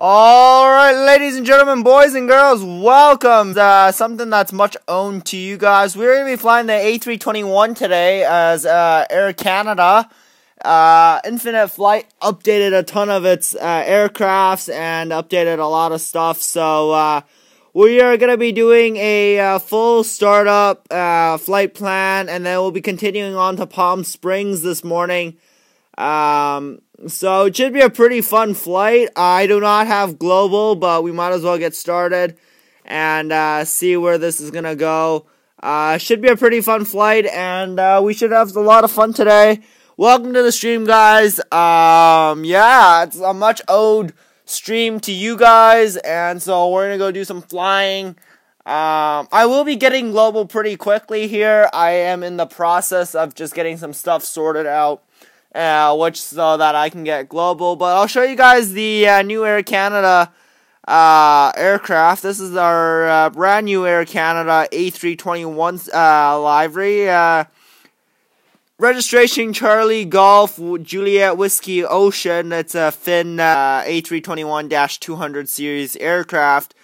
Alright, ladies and gentlemen, boys and girls, welcome to something that's much owned to you guys. We're going to be flying the A321 today as Air Canada. Infinite Flight updated a ton of its aircrafts and updated a lot of stuff. So we are going to be doing a full startup flight plan, and then we'll be continuing on to Palm Springs this morning. So it should be a pretty fun flight. I do not have global, but we might as well get started and see where this is gonna go. Should be a pretty fun flight, and we should have a lot of fun today. Welcome to the stream, guys. Yeah, it's a much owed stream to you guys, and so we're gonna go do some flying. I will be getting global pretty quickly here. I am in the process of just getting some stuff sorted out. So that I can get global. But I'll show you guys the new Air Canada aircraft. This is our brand new Air Canada A321 livery. Registration Charlie Golf Juliet Whiskey Ocean. It's a Finn A321-200 series aircraft.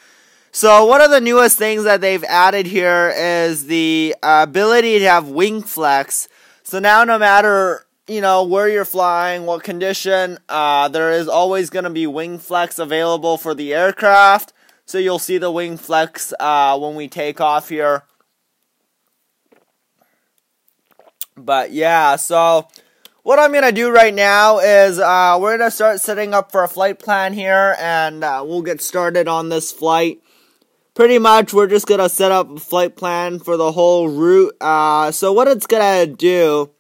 So one of the newest things that they've added here is the ability to have wing flex. So now no matter where you're flying, what condition, there is always going to be wing flex available for the aircraft. So you'll see the wing flex when we take off here. But yeah, so what I'm going to do right now is we're going to start setting up for a flight plan here, and we'll get started on this flight. Pretty much, we're just going to set up a flight plan for the whole route. So what it's going to do,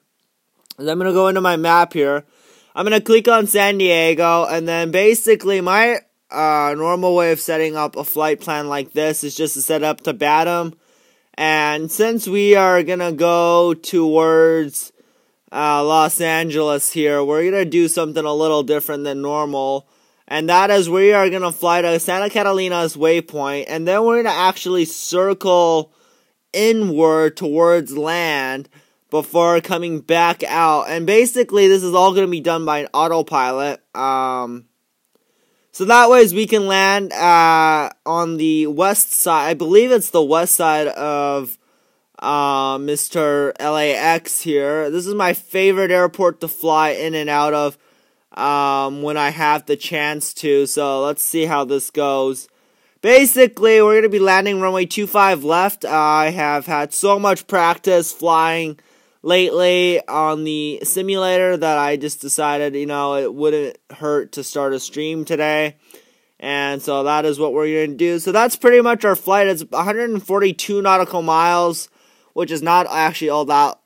I'm going to go into my map here. I'm going to click on San Diego, and then basically my normal way of setting up a flight plan like this is just to set up to Batum. And since we are going to go towards Los Angeles here, we're going to do something a little different than normal. And that is we are going to fly to Santa Catalina's waypoint, and then we're going to actually circle inward towards land before coming back out. And basically this is all going to be done by an autopilot. So that way we can land on the west side. I believe it's the west side of Mr. LAX here. This is my favorite airport to fly in and out of when I have the chance to. So let's see how this goes. Basically, we're going to be landing runway 25 left. I have had so much practice flying lately on the simulator that I just decided, it wouldn't hurt to start a stream today. And so that is what we're going to do. So that's pretty much our flight. It's 142 nautical miles, which is not actually all that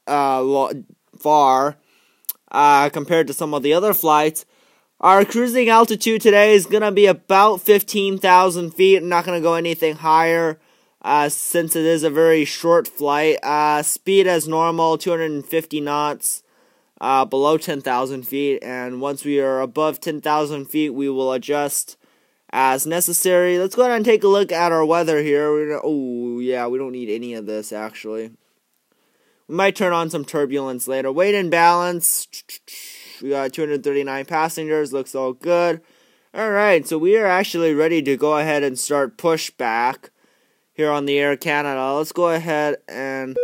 far compared to some of the other flights. Our cruising altitude today is going to be about 15,000 feet. I'm not going to go anything higher. Since it is a very short flight. Speed as normal, 250 knots, below 10,000 feet, and once we are above 10,000 feet, we will adjust as necessary. Let's go ahead and take a look at our weather here. Oh, yeah, we don't need any of this, actually. We might turn on some turbulence later. Weight and balance, we got 239 passengers, looks all good. Alright, so we are actually ready to go ahead and start pushback here on the Air Canada. Let's go ahead and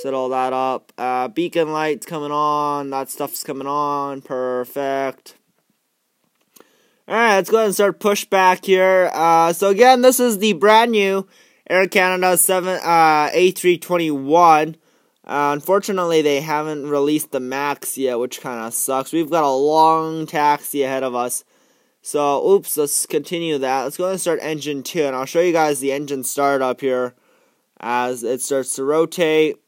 set all that up. Beacon lights coming on. That stuff's coming on. Perfect. Alright, let's go ahead and start pushback here. So again, this is the brand new Air Canada A321. Unfortunately, they haven't released the MAX yet, which kind of sucks. We've got a long taxi ahead of us. So, oops, let's continue that. Let's go ahead and start engine 2, and I'll show you guys the engine startup here as it starts to rotate.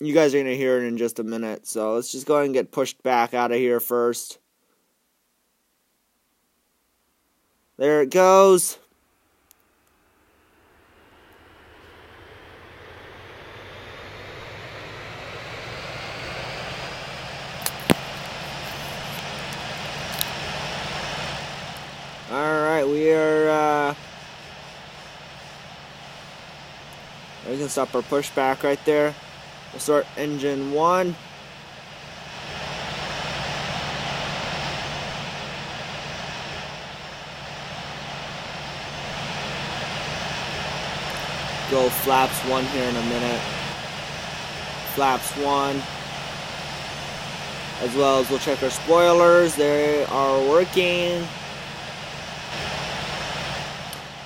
You guys are going to hear it in just a minute, so let's just go ahead and get pushed back out of here first. There it goes. Alright, we can stop our pushback right there. We'll start engine 1. go flaps 1 here in a minute. Flaps 1. As well as we'll check our spoilers. They are working.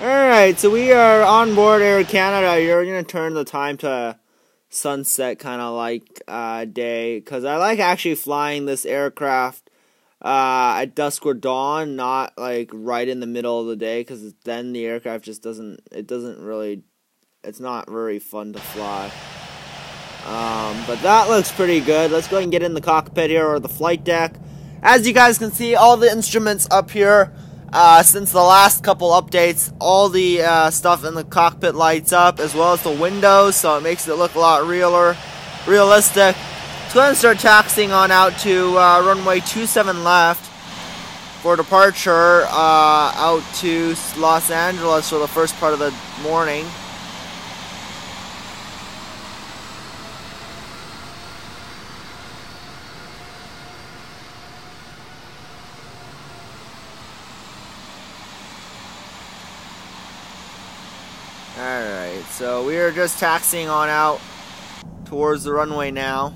Alright, so we are on board Air Canada. You're going to turn the time to sunset, kind of like day. Because I like actually flying this aircraft at dusk or dawn, not like right in the middle of the day. Because then the aircraft just doesn't, it's not very fun to fly. But that looks pretty good. Let's go ahead and get in the cockpit here, or the flight deck. As you guys can see, all the instruments up here. Since the last couple updates, all the stuff in the cockpit lights up, as well as the windows, so it makes it look a lot realistic. Let's go ahead and start taxiing on out to runway 27 left for departure out to Los Angeles for the first part of the morning. Alright, so we are just taxiing on out towards the runway now.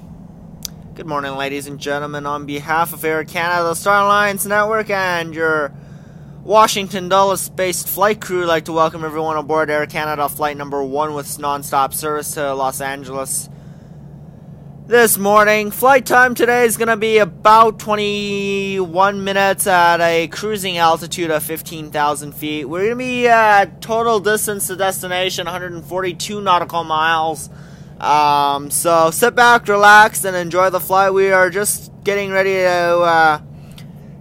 Good morning, ladies and gentlemen. On behalf of Air Canada, the Star Alliance Network, and your Washington Dulles-based flight crew, I'd like to welcome everyone aboard Air Canada flight number 1 with non-stop service to Los Angeles this morning. Flight time today is going to be about 21 minutes at a cruising altitude of 15,000 feet. We're going to be at total distance to destination 142 nautical miles. So sit back, relax, and enjoy the flight. We are just getting ready to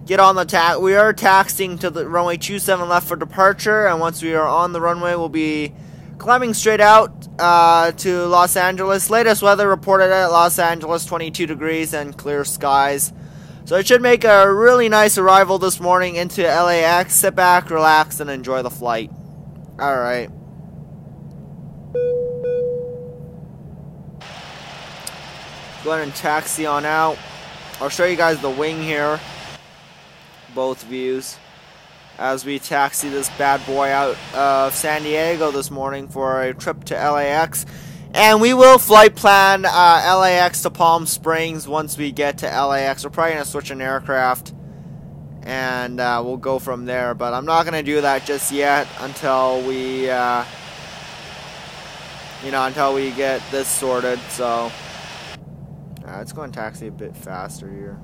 get on the we are taxiing to the runway 27 left for departure, and once we are on the runway, we'll be climbing straight out to Los Angeles. Latest weather reported at Los Angeles, 22 degrees and clear skies. So it should make a really nice arrival this morning into LAX. Sit back, relax, and enjoy the flight. Alright. Go ahead and taxi on out. I'll show you guys the wing here. Both views. As we taxi this bad boy out of San Diego this morning for a trip to LAX. And we will flight plan LAX to Palm Springs once we get to LAX. We're probably going to switch an aircraft, and we'll go from there. But I'm not going to do that just yet until we, until we get this sorted. So, let's go and taxi a bit faster here.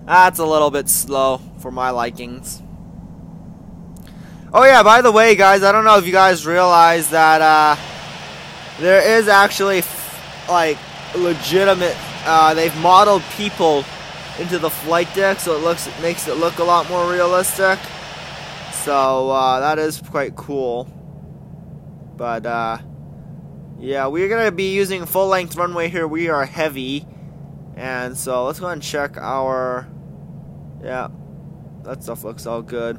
That's a little bit slow for my likings. Oh yeah, by the way, guys, I don't know if you guys realize that there is actually like legitimate. They've modeled people into the flight deck, so it makes it look a lot more realistic. So that is quite cool. But yeah, we're gonna be using full-length runway here. We are heavy. And so let's go ahead and check our, yeah, that stuff looks all good.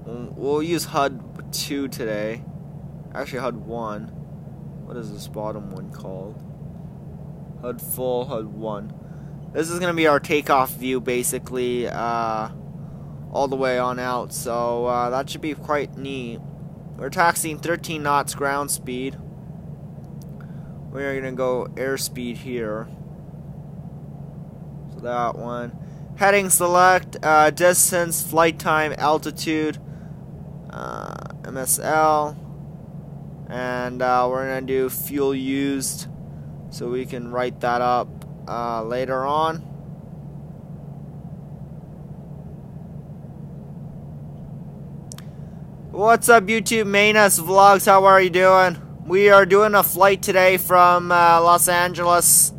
We'll use HUD 2 today. Actually, HUD 1. What is this bottom one called? HUD full, HUD 1. This is going to be our takeoff view, basically, all the way on out. So that should be quite neat. We're taxiing 13 knots ground speed. We're going to go airspeed here. So that one. Heading select, distance, flight time, altitude, MSL. And we're going to do fuel used, so we can write that up later on. What's up, YouTube Manus Vlogs? How are you doing? We are doing a flight today from Los Angeles.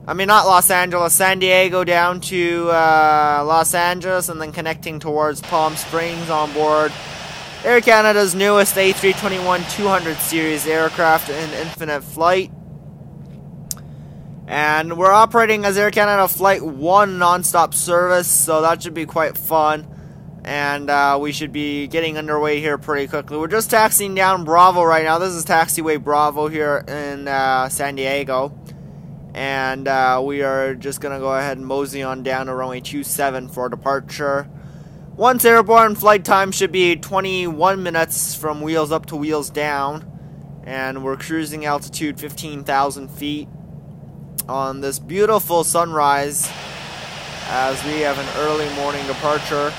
I mean, not Los Angeles, San Diego down to Los Angeles, and then connecting towards Palm Springs on board Air Canada's newest A321-200 series aircraft in infinite flight. And we're operating as Air Canada Flight 1 non-stop service, so that should be quite fun. And we should be getting underway here pretty quickly. We're just taxiing down Bravo right now. This is taxiway Bravo here in San Diego. And we are just going to go ahead and mosey on down to runway 27 for departure. Once airborne, flight time should be 21 minutes from wheels up to wheels down. And we're cruising altitude 15,000 feet on this beautiful sunrise as we have an early morning departure.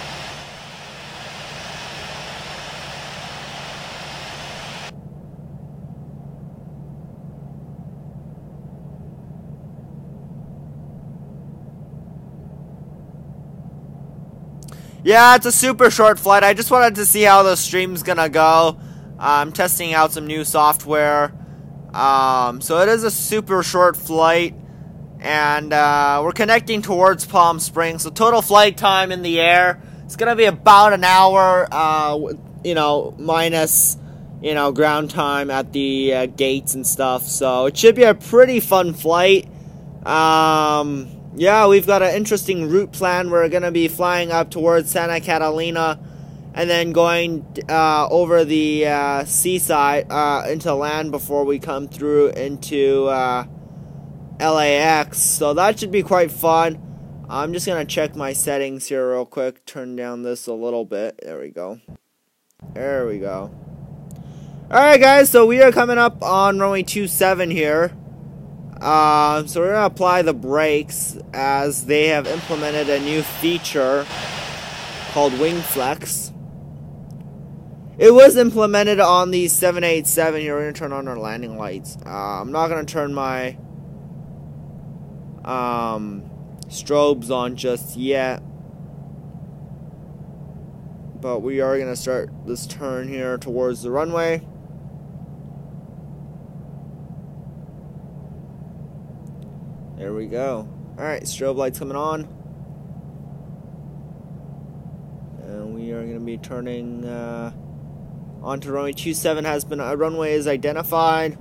Yeah, it's a super short flight. I just wanted to see how the stream's gonna go. I'm testing out some new software. So it is a super short flight. And we're connecting towards Palm Springs. So total flight time in the air, it's gonna be about an hour, minus, ground time at the gates and stuff. So it should be a pretty fun flight. Yeah, we've got an interesting route plan. We're going to be flying up towards Santa Catalina and then going over the seaside into land before we come through into LAX. So that should be quite fun. I'm just going to check my settings here real quick. Turn down this a little bit. There we go. There we go. Alright guys, so we are coming up on runway 27 here. So we're going to apply the brakes as they have implemented a new feature called Wing Flex. It was implemented on the 787 here. We're going to turn on our landing lights. I'm not going to turn my strobes on just yet. But we are going to start this turn here towards the runway. There we go. Alright, strobe lights coming on. And we are going to be turning onto runway 27. A runway is identified.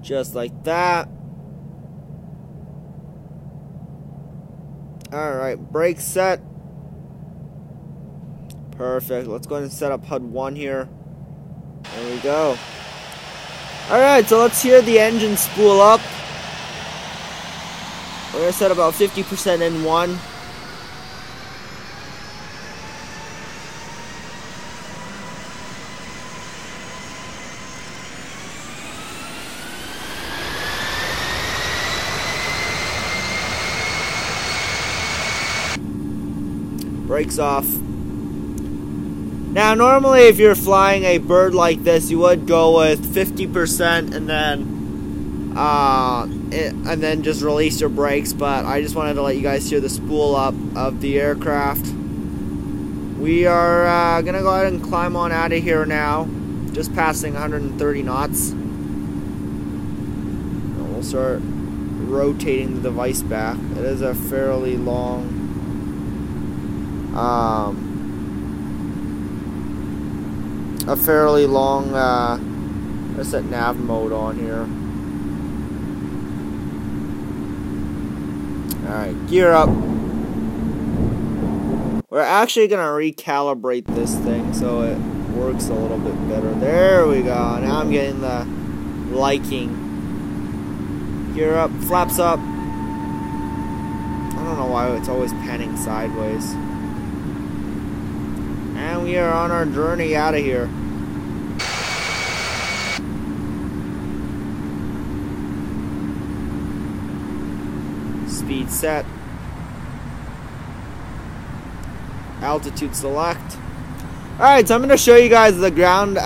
Just like that. Alright, brakes set. Perfect. Let's go ahead and set up HUD 1 here. There we go. Alright, so let's hear the engine spool up. We're going to set about 50% in 1. Brakes off. Now, normally if you're flying a bird like this, you would go with 50% and then just release your brakes, but I just wanted to let you guys hear the spool up of the aircraft. We are going to go ahead and climb on out of here now, just passing 130 knots. And we'll start rotating the device back. It is a fairly long let's set nav mode on here. Alright, gear up. We're actually going to recalibrate this thing so it works a little bit better. There we go. Now I'm getting the liking. Gear up, flaps up. I don't know why it's always panning sideways. And we are on our journey out of here. Speed set. Altitude select. Alright, so I'm going to show you guys the ground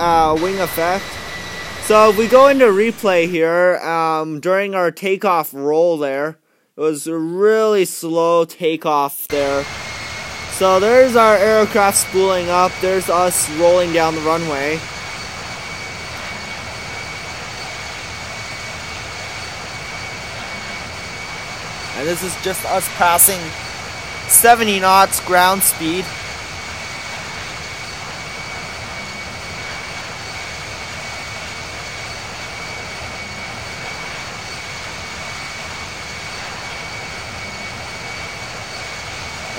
wing effect. So if we go into replay here, during our takeoff roll there, it was a really slow takeoff there. So there's our aircraft spooling up. There's us rolling down the runway. And this is just us passing 70 knots ground speed.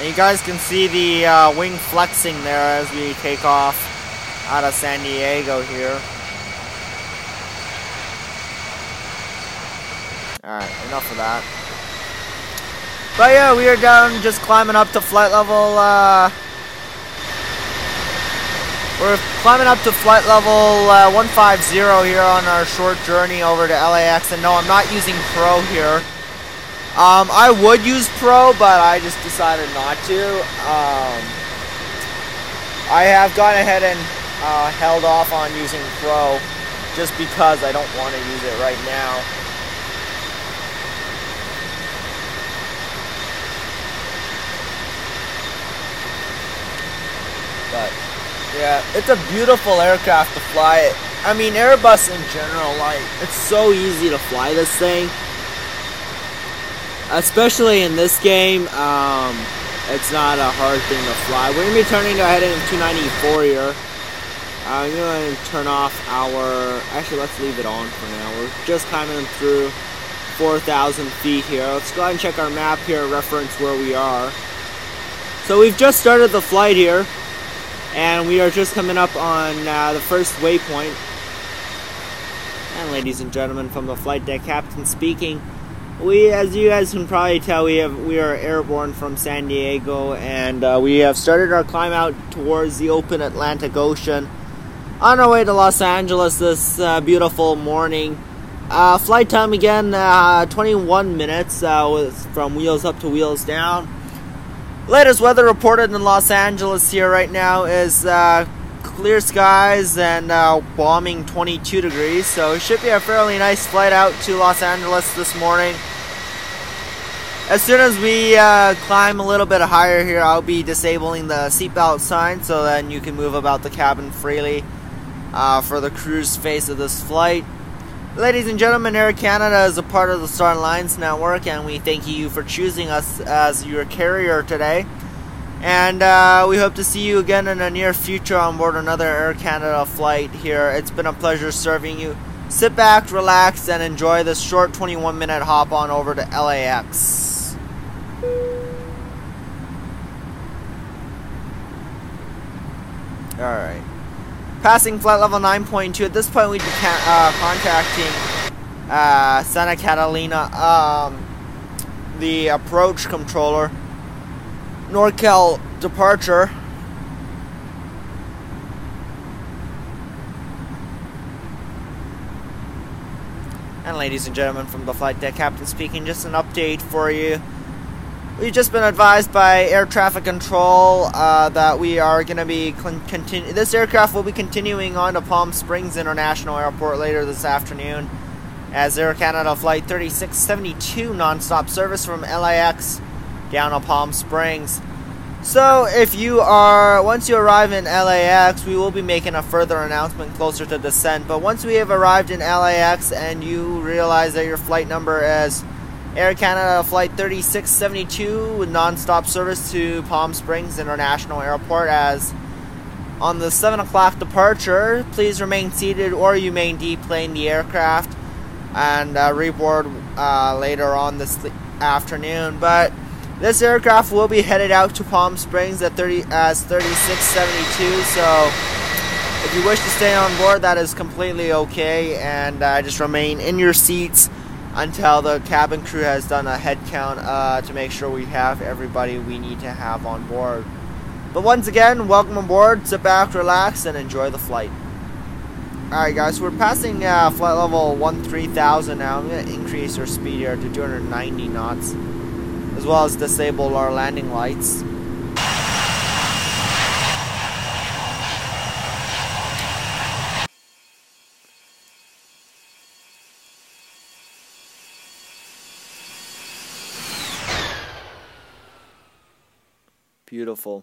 And you guys can see the wing flexing there as we take off out of San Diego here. Alright, enough of that. But yeah, we are down just climbing up to flight level, we're climbing up to flight level 150 here on our short journey over to LAX. And no, I'm not using Pro here. I would use Pro, but I just decided not to. I have gone ahead and held off on using Pro just because I don't want to use it right now. But yeah, it's a beautiful aircraft to fly. I mean, Airbus in general, like, it's so easy to fly this thing. Especially in this game, it's not a hard thing to fly. We're going to be turning to a heading of 294 here. I'm going to turn off our... Actually, let's leave it on for now. We're just climbing through 4,000 feet here. Let's go ahead and check our map here, reference where we are. So we've just started the flight here. And we are just coming up on the first waypoint. And ladies and gentlemen, from the flight deck captain speaking. As you guys can probably tell, we are airborne from San Diego, and we have started our climb out towards the open Atlantic Ocean on our way to Los Angeles this beautiful morning. Flight time again, 21 minutes from wheels up to wheels down. Latest weather reported in Los Angeles here right now is clear skies and bombing 22 degrees, so it should be a fairly nice flight out to Los Angeles this morning. As soon as we climb a little bit higher here, I'll be disabling the seatbelt sign so then you can move about the cabin freely for the cruise phase of this flight. Ladies and gentlemen, Air Canada is a part of the Star Alliance network, and we thank you for choosing us as your carrier today. And we hope to see you again in the near future on board another Air Canada flight here. It's been a pleasure serving you. Sit back, relax, and enjoy this short 21-minute hop on over to LAX. Alright. Passing flight level 9.2. At this point, we'd be contacting Santa Catalina, the approach controller. NorCal departure. And ladies and gentlemen, from the flight deck captain speaking, just an update for you. We've just been advised by air traffic control that we are going to be this aircraft will be continuing on to Palm Springs International Airport later this afternoon as Air Canada Flight 3672 nonstop service from LAX down to Palm Springs. So if you once you arrive in LAX, we will be making a further announcement closer to descent. But once we have arrived in LAX and you realize that your flight number is Air Canada Flight 3672 with non-stop service to Palm Springs International Airport as on the 7 o'clock departure, please remain seated or you may deplane the aircraft and reboard later on this afternoon. But this aircraft will be headed out to Palm Springs as 3672, so if you wish to stay on board, that is completely okay, and just remain in your seats until the cabin crew has done a head count to make sure we have everybody we need to have on board. But once again, welcome aboard, sit back, relax, and enjoy the flight. Alright guys, we're passing flight level 13,000 now. I'm going to increase our speed here to 290 knots, as well as disable our landing lights. Beautiful.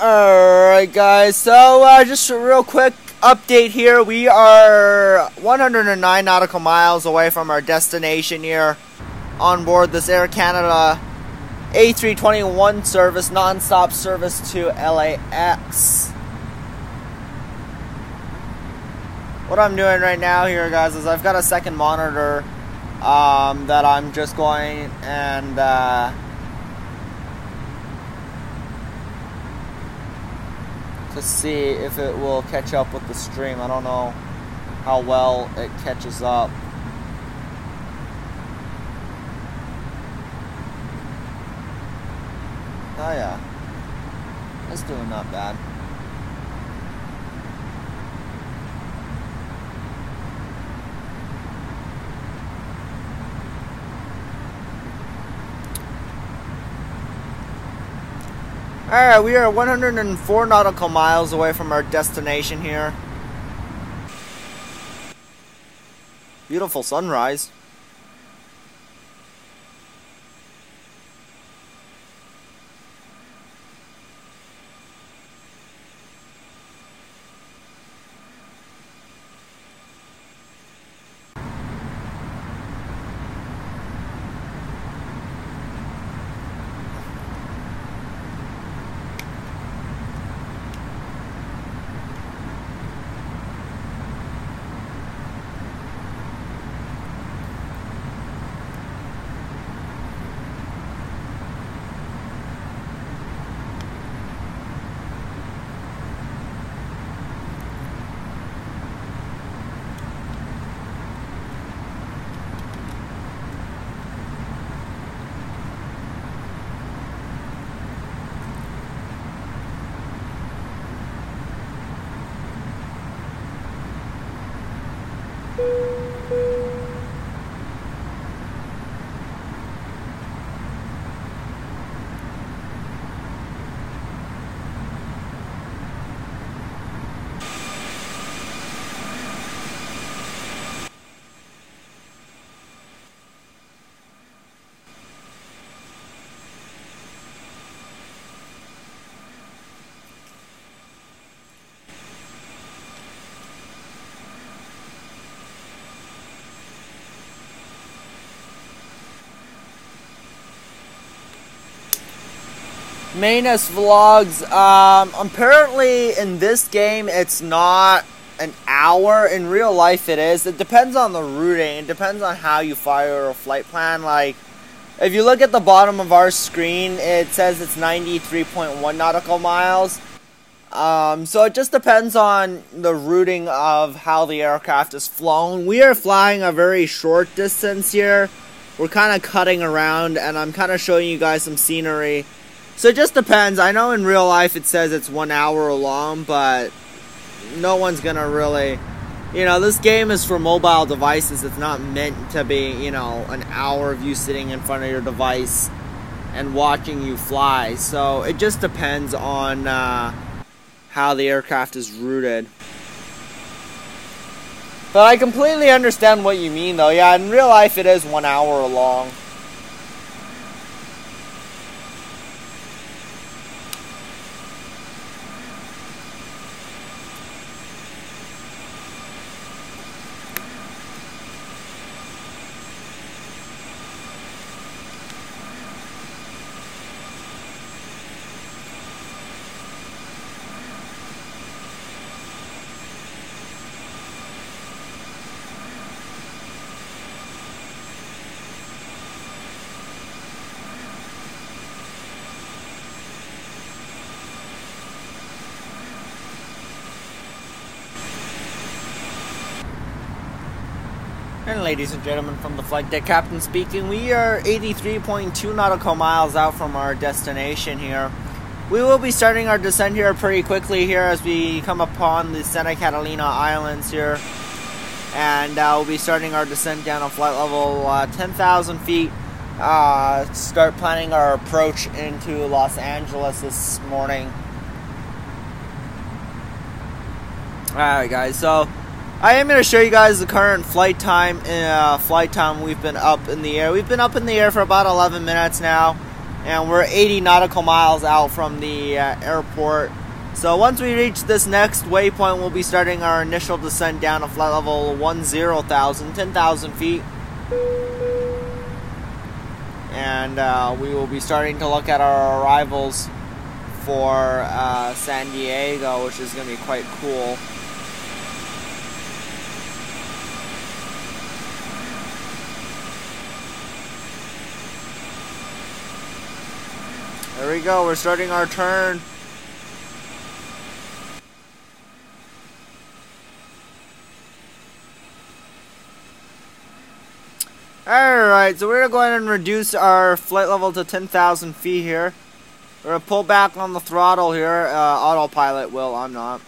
Alright guys, so just a real quick update here. We are 109 nautical miles away from our destination here on board this Air Canada A321 service, non-stop service to LAX. What I'm doing right now here, guys, is I've got a second monitor that I'm just going and to see if it will catch up with the stream. I don't know how well it catches up. Oh yeah, it's doing not bad. Alright, we are 104 nautical miles away from our destination here. Beautiful sunrise. Manus Vlogs, apparently in this game it's not an hour. In real life it is. It depends on the routing. It depends on how you fire a flight plan. Like, if you look at the bottom of our screen, it says it's 93.1 nautical miles. So it just depends on the routing of how the aircraft is flown. We are flying a very short distance here. We're kind of cutting around, and I'm kind of showing you guys some scenery. So it just depends. I know in real life it says it's 1 hour long, but no one's gonna really, you know, this game is for mobile devices. It's not meant to be, you know, an hour of you sitting in front of your device and watching you fly. So it just depends on how the aircraft is routed. But I completely understand what you mean though. Yeah, in real life it is 1 hour long. And ladies and gentlemen, from the flight deck captain speaking, we are 83.2 nautical miles out from our destination here. We will be starting our descent here pretty quickly here as we come upon the Santa Catalina Islands here. And we'll be starting our descent down on flight level 10,000 feet. Start planning our approach into Los Angeles this morning. Alright guys, so I am going to show you guys the current flight time. We've been up in the air. We've been up in the air for about 11 minutes now. and we're 80 nautical miles out from the airport. So once we reach this next waypoint, we'll be starting our initial descent down to flight level 10,000 feet. And we will be starting to look at our arrivals for San Diego, which is going to be quite cool. There we go, we're starting our turn. Alright, so we're going to go ahead and reduce our flight level to 10,000 feet here. We're going to pull back on the throttle here. Autopilot will, I'm not.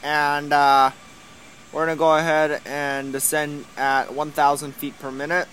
And we're going to go ahead and descend at 1,000 feet per minute.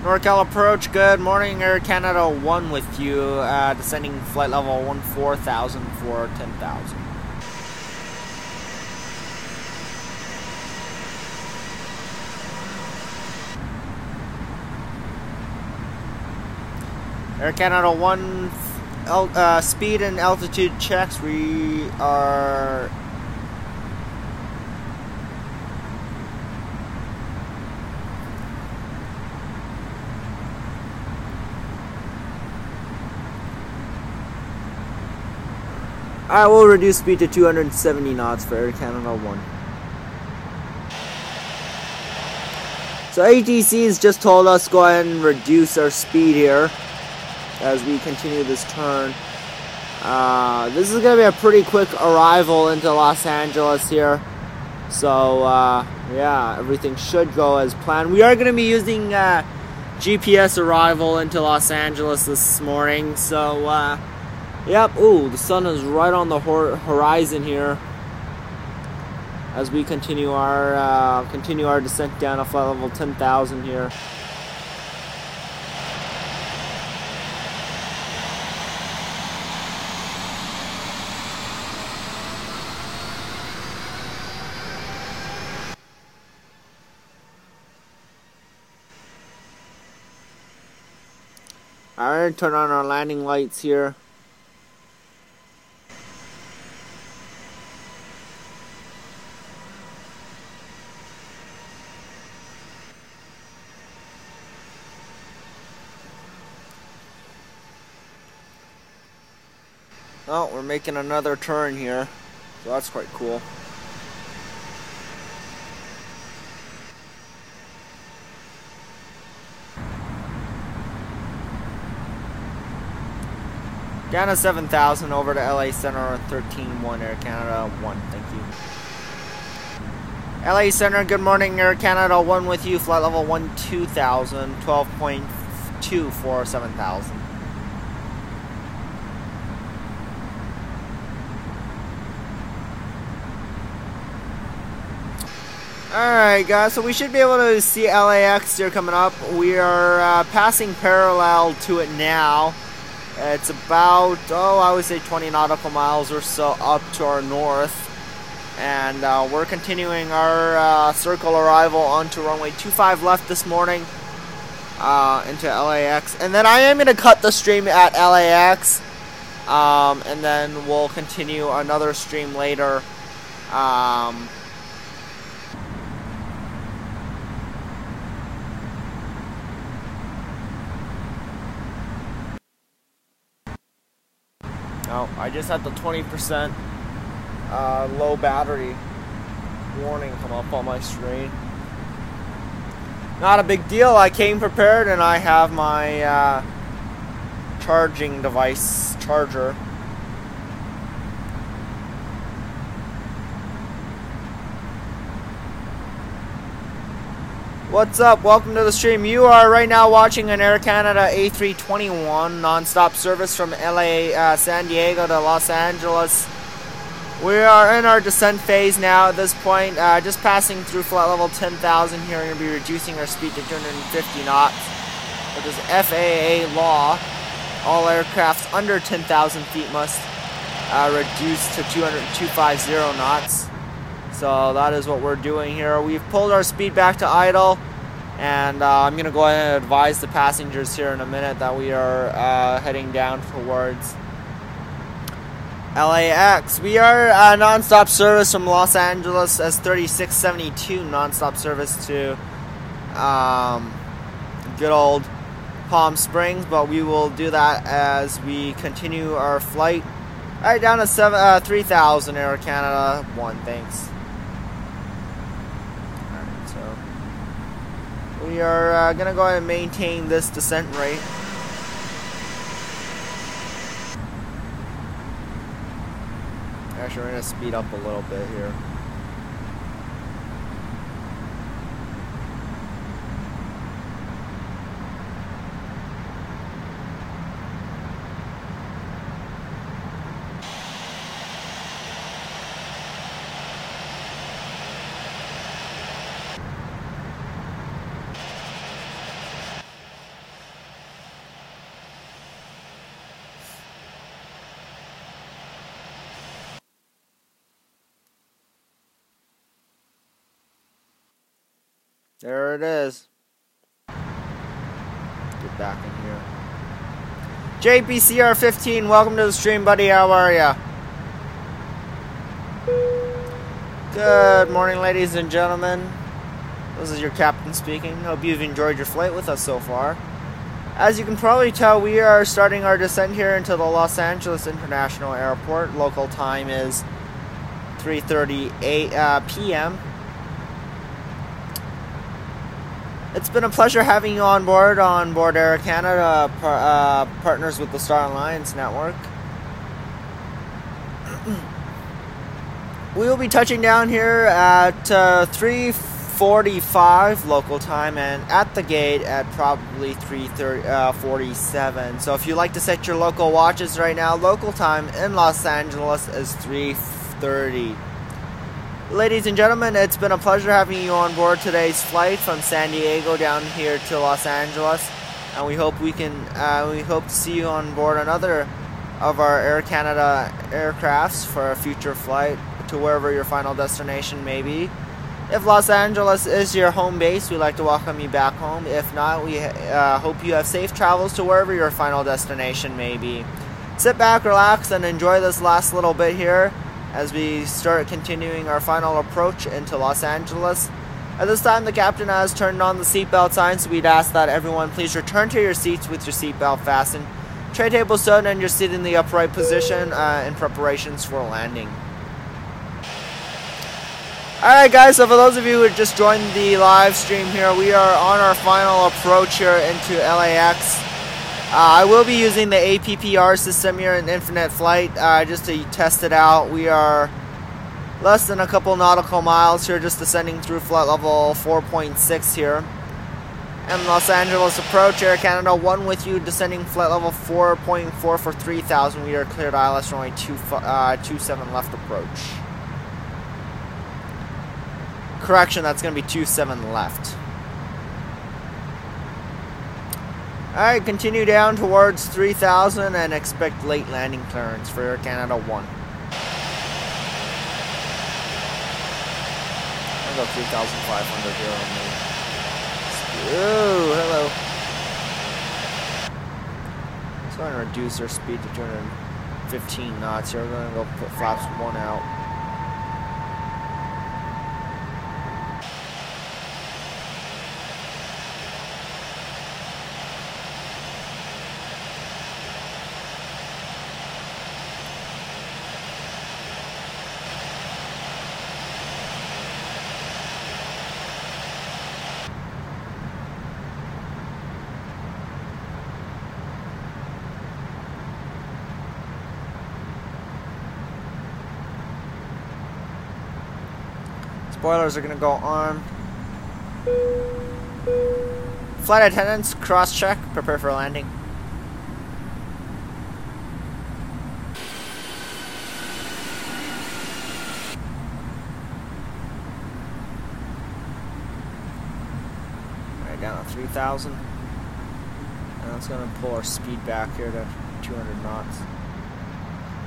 NorCal approach, good morning, Air Canada 1 with you, descending flight level 14,000 for 10,000. Air Canada 1, speed and altitude checks, we are... I will reduce speed to 270 knots for Air Canada 1. So ATC has just told us go ahead and reduce our speed here as we continue this turn. This is going to be a pretty quick arrival into Los Angeles here. So yeah, everything should go as planned. We are going to be using GPS arrival into Los Angeles this morning. So yep, ooh, the sun is right on the horizon here as we continue our descent down to flight level 10,000 here. Alright, turn on our landing lights here. Oh, we're making another turn here, so that's quite cool. Down to 7,000 over to LA Center 13-1 Air Canada 1, thank you. LA Center, good morning, Air Canada 1 with you, flight level 12,000, 12.2 for 7,000. Alright guys, so we should be able to see LAX here coming up. We are passing parallel to it now. It's about, I would say 20 nautical miles or so up to our north. And we're continuing our circle arrival onto runway 25 left this morning into LAX. And then I am going to cut the stream at LAX. And then we'll continue another stream later. Oh, I just had the 20% low battery warning come up on my screen. Not a big deal. I came prepared and I have my charging device charger. What's up? Welcome to the stream. You are right now watching an Air Canada A321 non-stop service from LA, San Diego to Los Angeles. We are in our descent phase now at this point, just passing through flight level 10,000 here. We're going to be reducing our speed to 250 knots, which is FAA law. All aircrafts under 10,000 feet must reduce to 250 knots. So that is what we're doing here. We've pulled our speed back to idle, and I'm going to go ahead and advise the passengers here in a minute that we are heading down towards LAX. We are non-stop service from Los Angeles as 3672 non-stop service to good old Palm Springs, but we will do that as we continue our flight right down to 3000 Air Canada 1. Thanks. Alright, so we are going to go ahead and maintain this descent rate. Actually, we're going to speed up a little bit here. There it is. Get back in here. JPCR15, welcome to the stream, buddy. How are ya? Good morning, ladies and gentlemen. This is your captain speaking. Hope you've enjoyed your flight with us so far. As you can probably tell, we are starting our descent here into the Los Angeles International Airport. Local time is 3:38 p.m. It's been a pleasure having you on board Air Canada, partners with the Star Alliance Network. We will be touching down here at 3:45 local time and at the gate at probably 3:47. So if you'd like to set your local watches right now, local time in Los Angeles is 3:30. Ladies and gentlemen, it's been a pleasure having you on board today's flight from San Diego down here to Los Angeles, and we hope we hope to see you on board another of our Air Canada aircrafts for a future flight to wherever your final destination may be. If Los Angeles is your home base, we'd like to welcome you back home. If not, we hope you have safe travels to wherever your final destination may be. Sit back, relax, and enjoy this last little bit here as we start continuing our final approach into Los Angeles. At this time, the captain has turned on the seatbelt sign, so we'd ask that everyone please return to your seats with your seatbelt fastened, tray table stowed, and your seat in the upright position in preparations for landing. Alright guys, so for those of you who just joined the live stream here, we are on our final approach here into LAX. I will be using the APPR system here in Infinite Flight just to test it out. We are less than a couple nautical miles here, just descending through flight level 4.6 here. And Los Angeles approach, Air Canada 1 with you, descending flight level 4.4 for 3,000. We are cleared ILS runway 27 left approach. Correction, that's going to be 27 left. Alright, continue down towards 3,000 and expect late landing clearance for Air Canada 1. I'll go 3,500 here on me. Ooh, hello. So I'm going to reduce our speed to 215 knots here. We're going to go put flaps 1 out. Spoilers are going to go on. Flight attendants, cross-check, prepare for landing. 3,000. And it's going to pull our speed back here to 200 knots.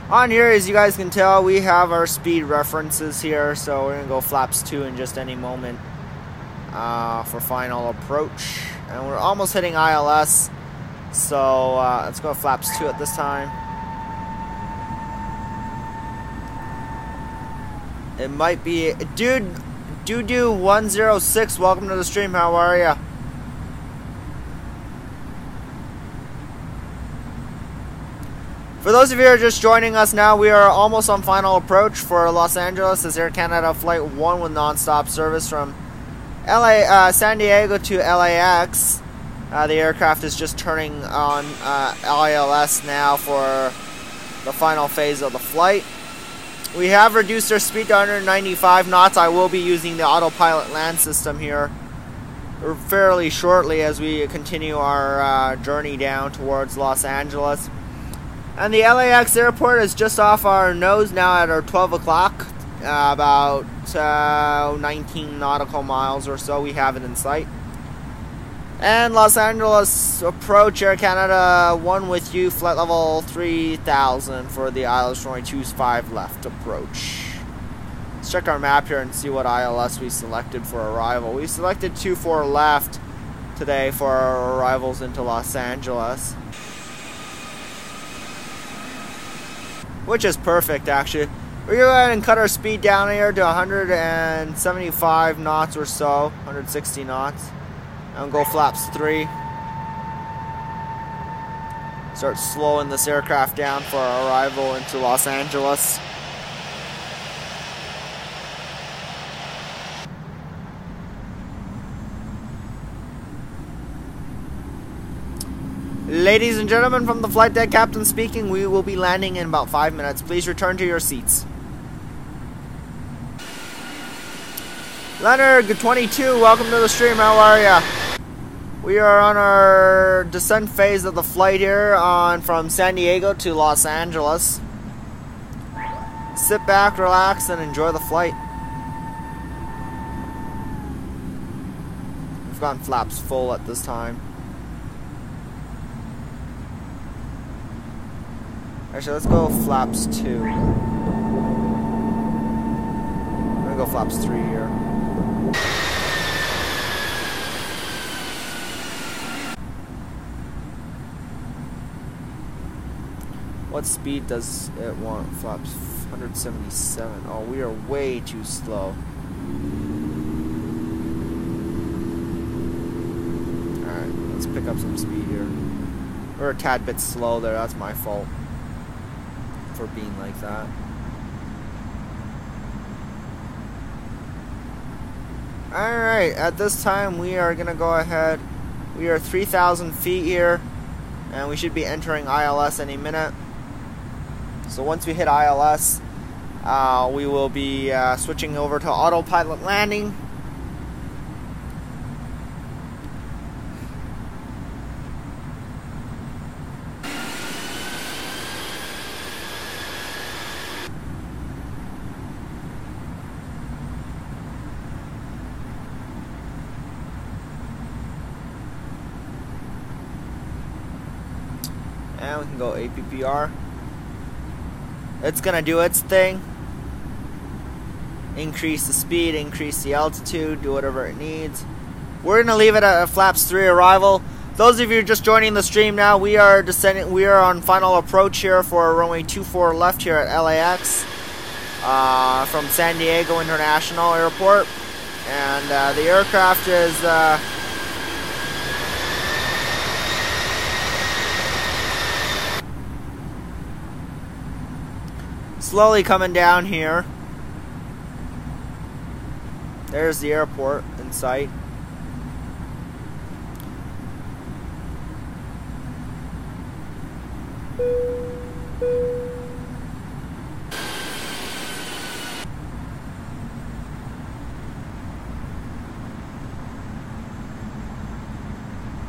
On here, as you guys can tell, we have our speed references here, so we're going to go flaps 2 in just any moment for final approach. And we're almost hitting ILS, so let's go flaps 2 at this time. It might be... Dude, Doo-Doo106, welcome to the stream, how are ya? For those of you who are just joining us now, we are almost on final approach for Los Angeles as Air Canada Flight 1 with non-stop service from San Diego to LAX. The aircraft is just turning on ILS now for the final phase of the flight. We have reduced our speed to 195 knots. I will be using the Autopilot Land system here fairly shortly as we continue our journey down towards Los Angeles. And the LAX airport is just off our nose now at our 12 o'clock, about 19 nautical miles or so we have it in sight. And Los Angeles approach, Air Canada 1 with you, flight level 3000 for the ILS runway 25 left approach. Let's check our map here and see what ILS we selected for arrival. We selected 24 left today for our arrivals into Los Angeles, which is perfect actually. We're going to go ahead and cut our speed down here to 175 knots or so, 160 knots. And go flaps 3. Start slowing this aircraft down for our arrival into Los Angeles. Ladies and gentlemen, from the flight deck captain speaking, we will be landing in about 5 minutes. Please return to your seats. Leonard 22, welcome to the stream. How are ya? We are on our descent phase of the flight here from San Diego to Los Angeles. Sit back, relax, and enjoy the flight. We've gone flaps full at this time. Actually, let's go flaps 2. I'm gonna go flaps 3 here. What speed does it want? Flaps 177. Oh, we are way too slow. Alright, let's pick up some speed here. We're a tad bit slow there, that's my fault for being like that. Alright, at this time we are going to go ahead. We are 3,000 feet here, and we should be entering ILS any minute. So once we hit ILS, we will be switching over to autopilot landing. And we can go APPR. It's gonna do its thing. Increase the speed, increase the altitude, do whatever it needs. We're gonna leave it at a flaps 3 arrival. Those of you just joining the stream now, we are descending. We are on final approach here for runway 24 left here at LAX from San Diego International Airport, and the aircraft is. Slowly coming down here. There's the airport in sight.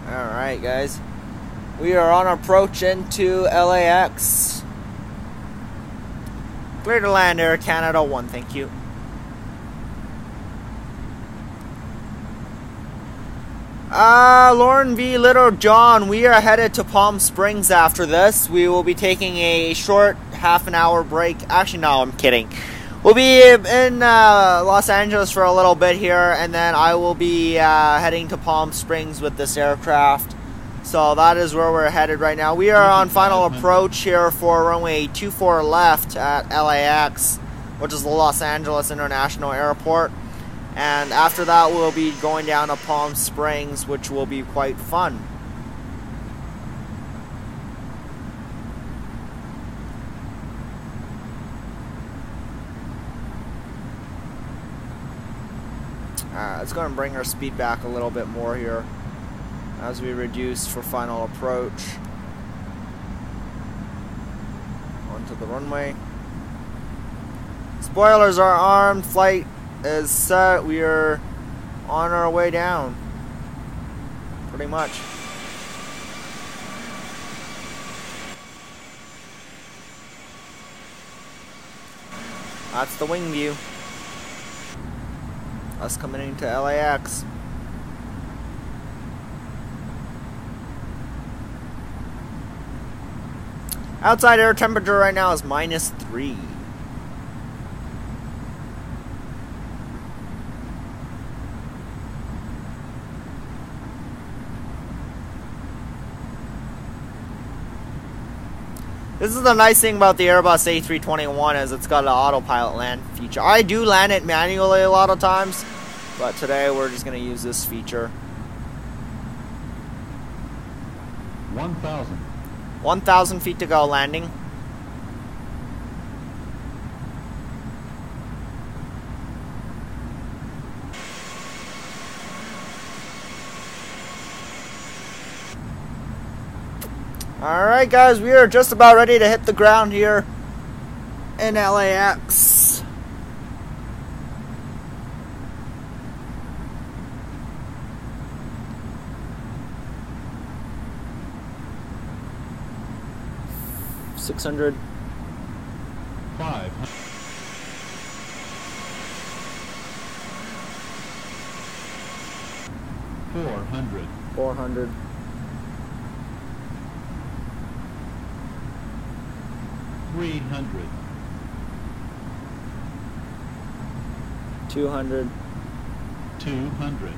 Alright guys, we are on approach into LAX. Clear to land, Air Canada 1, thank you. Lauren V. Little John, we are headed to Palm Springs after this. We will be taking a short half-an-hour break. Actually, no, I'm kidding. We'll be in Los Angeles for a little bit here, and then I will be heading to Palm Springs with this aircraft. So that is where we're headed right now. We are on final approach here for runway 24 left at LAX, which is the Los Angeles International Airport. And after that, we'll be going down to Palm Springs, which will be quite fun. It's going to bring our speed back a little bit more here as we reduce for final approach. Onto the runway. Spoilers are armed. Flight is set. We are on our way down. Pretty much. That's the wing view. Us coming into LAX. Outside air temperature right now is -3. This is the nice thing about the Airbus A321 is it's got an Autopilot Land feature. I do land it manually a lot of times, but today we're just going to use this feature. 1,000. 1,000 feet to go landing. Alright guys, we are just about ready to hit the ground here in LAX. $600. 500. 400. 400. 300. 200. 200.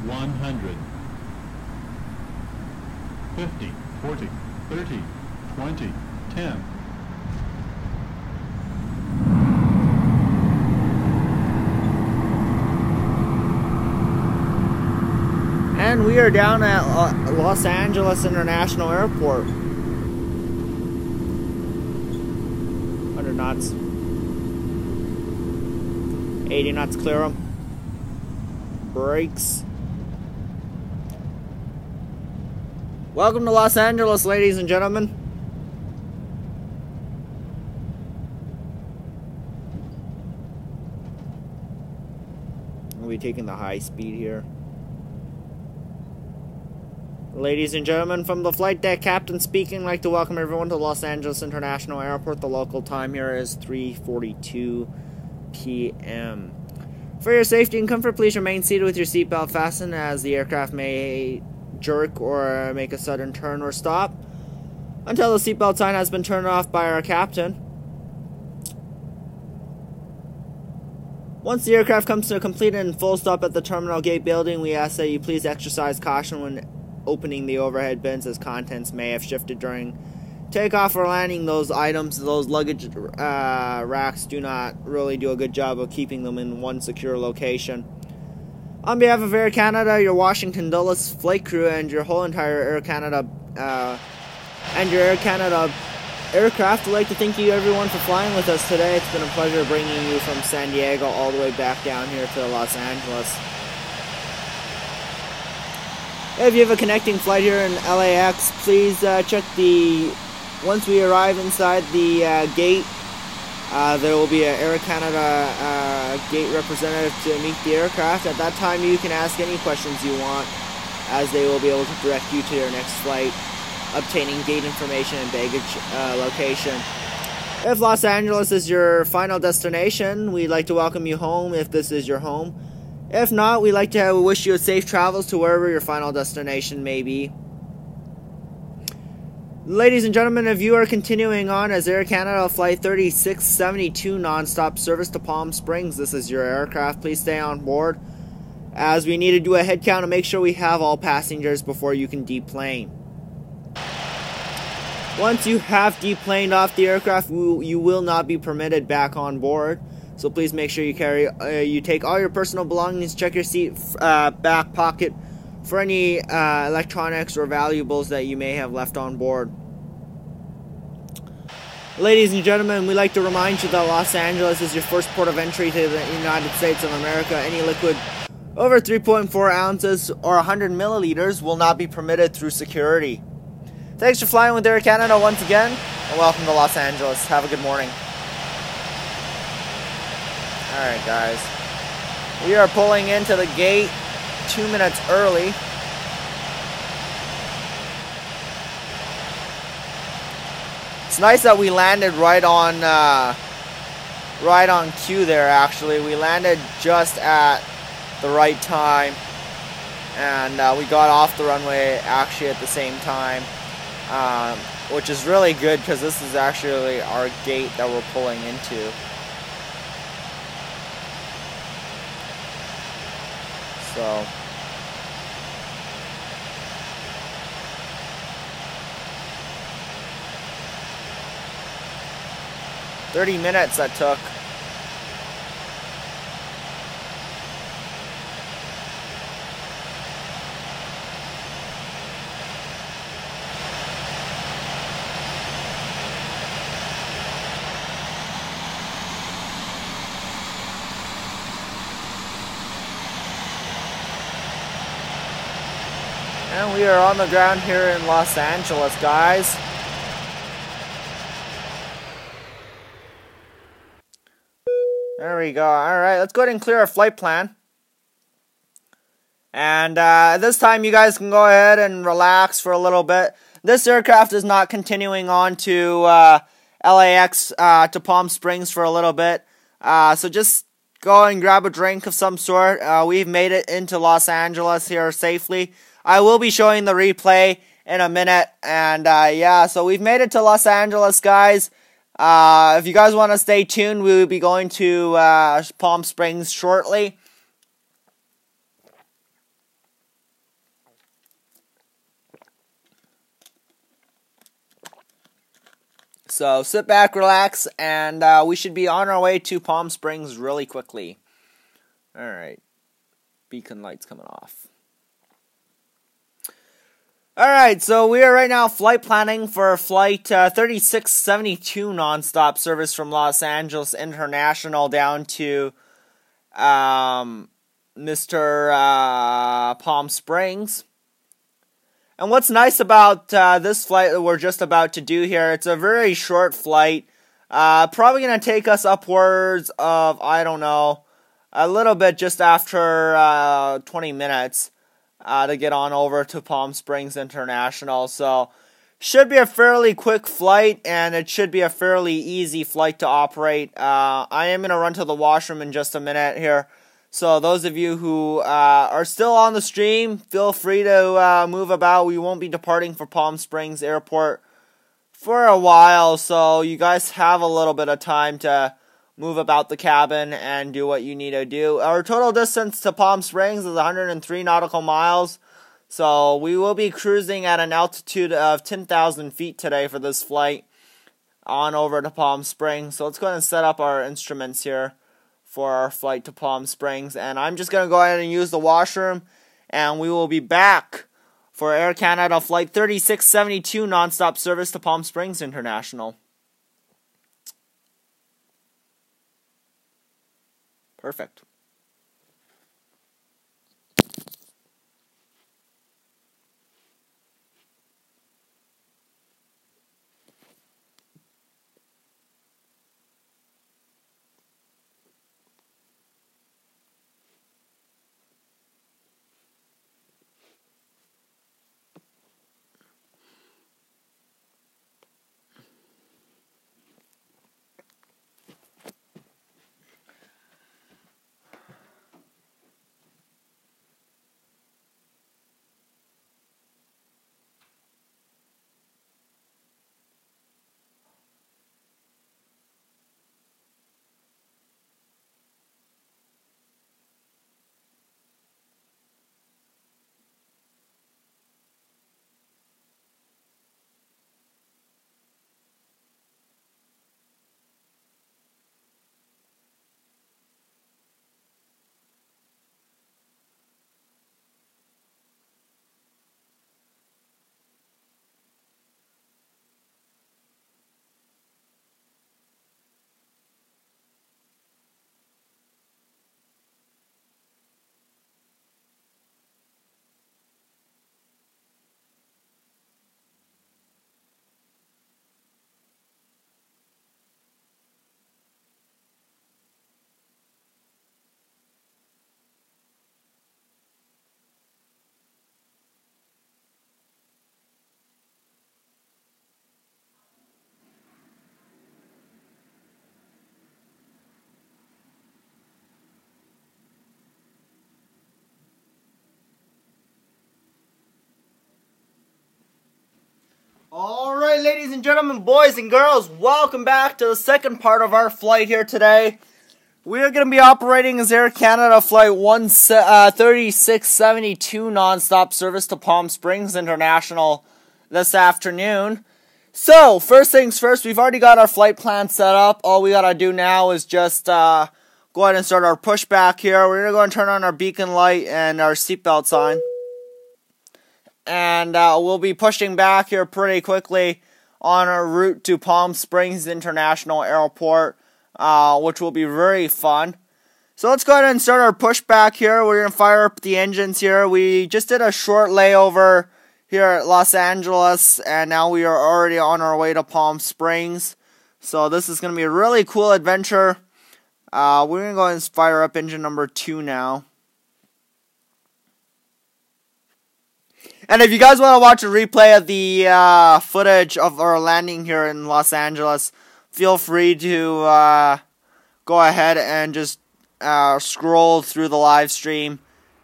100. 50, 40, 30, 20, 10. And we are down at Los Angeles International Airport. 100 knots. 80 knots, clear them. Brakes. Welcome to Los Angeles, ladies and gentlemen. We'll be taking the high speed here. Ladies and gentlemen, from the flight deck captain speaking, I'd like to welcome everyone to Los Angeles International Airport. The local time here is 3:42 p.m. For your safety and comfort, please remain seated with your seatbelt fastened, as the aircraft may jerk or make a sudden turn or stop until the seatbelt sign has been turned off by our captain. Once the aircraft comes to a complete and full stop at the terminal gate building, we ask that you please exercise caution when opening the overhead bins, as contents may have shifted during takeoff or landing. Those items, those luggage racks, do not really do a good job of keeping them in one secure location. On behalf of Air Canada, your Washington Dulles flight crew, and your whole entire Air Canada aircraft, I'd like to thank you everyone for flying with us today. It's been a pleasure bringing you from San Diego all the way back down here to Los Angeles. If you have a connecting flight here in LAX, please check once we arrive inside the gate, there will be an Air Canada gate representative to meet the aircraft. At that time, you can ask any questions you want, as they will be able to direct you to your next flight, obtaining gate information and baggage location. If Los Angeles is your final destination, we'd like to welcome you home if this is your home. If not, we'd like to wish you safe travels to wherever your final destination may be. Ladies and gentlemen, if you are continuing on as Air Canada Flight 3672 nonstop service to Palm Springs, this is your aircraft. Please stay on board as we need to do a head count to make sure we have all passengers before you can deplane. Once you have deplaned off the aircraft, you will not be permitted back on board. So please make sure you take all your personal belongings, check your seat back pocket for any electronics or valuables that you may have left on board. Ladies and gentlemen, we'd like to remind you that Los Angeles is your first port of entry to the United States of America. Any liquid over 3.4 ounces or 100 milliliters will not be permitted through security. Thanks for flying with Air Canada once again, and welcome to Los Angeles. Have a good morning. Alright guys, we are pulling into the gate 2 minutes early. It's nice that we landed right on cue there. Actually, we landed just at the right time, and we got off the runway actually at the same time, which is really good because this is actually our gate that we're pulling into. So 30 minutes that took. And we are on the ground here in Los Angeles, guys. There we go. Alright, let's go ahead and clear our flight plan. And this time you guys can go ahead and relax for a little bit. This aircraft is not continuing on to LAX to Palm Springs for a little bit. So just go and grab a drink of some sort. We've made it into Los Angeles here safely. I will be showing the replay in a minute. And yeah, so we've made it to Los Angeles, guys. If you guys want to stay tuned, we will be going to Palm Springs shortly. So sit back, relax, and we should be on our way to Palm Springs really quickly. Alright. Beacon lights coming off. Alright, so we are right now flight planning for Flight 3672 nonstop service from Los Angeles International down to Palm Springs. And what's nice about this flight that we're just about to do here, it's a very short flight. Probably going to take us upwards of, I don't know, a little bit just after 20 minutes. To get on over to Palm Springs International. So, should be a fairly quick flight, and it should be a fairly easy flight to operate. I am going to run to the washroom in just a minute here. So, those of you who are still on the stream, feel free to move about. We won't be departing for Palm Springs Airport for a while, so you guys have a little bit of time to move about the cabin and do what you need to do. Our total distance to Palm Springs is 103 nautical miles. So we will be cruising at an altitude of 10,000 feet today for this flight on over to Palm Springs. So let's go ahead and set up our instruments here for our flight to Palm Springs. And I'm just going to go ahead and use the washroom. And we will be back for Air Canada Flight 3672 nonstop service to Palm Springs International. Perfect. Alright, ladies and gentlemen, boys and girls, welcome back to the second part of our flight here today. We are going to be operating as Air Canada Flight 3672 non-stop service to Palm Springs International this afternoon. So, first things first, we've already got our flight plan set up. All we got to do now is just go ahead and start our pushback here. We're going to go and turn on our beacon light and our seatbelt sign. And we'll be pushing back here pretty quickly on our route to Palm Springs International Airport, which will be very fun. So let's go ahead and start our pushback here. We're going to fire up the engines here. We just did a short layover here at Los Angeles, and now we are already on our way to Palm Springs. So this is going to be a really cool adventure. We're going to go ahead and fire up engine number 2 now. And if you guys want to watch a replay of the footage of our landing here in Los Angeles, feel free to go ahead and just scroll through the live stream,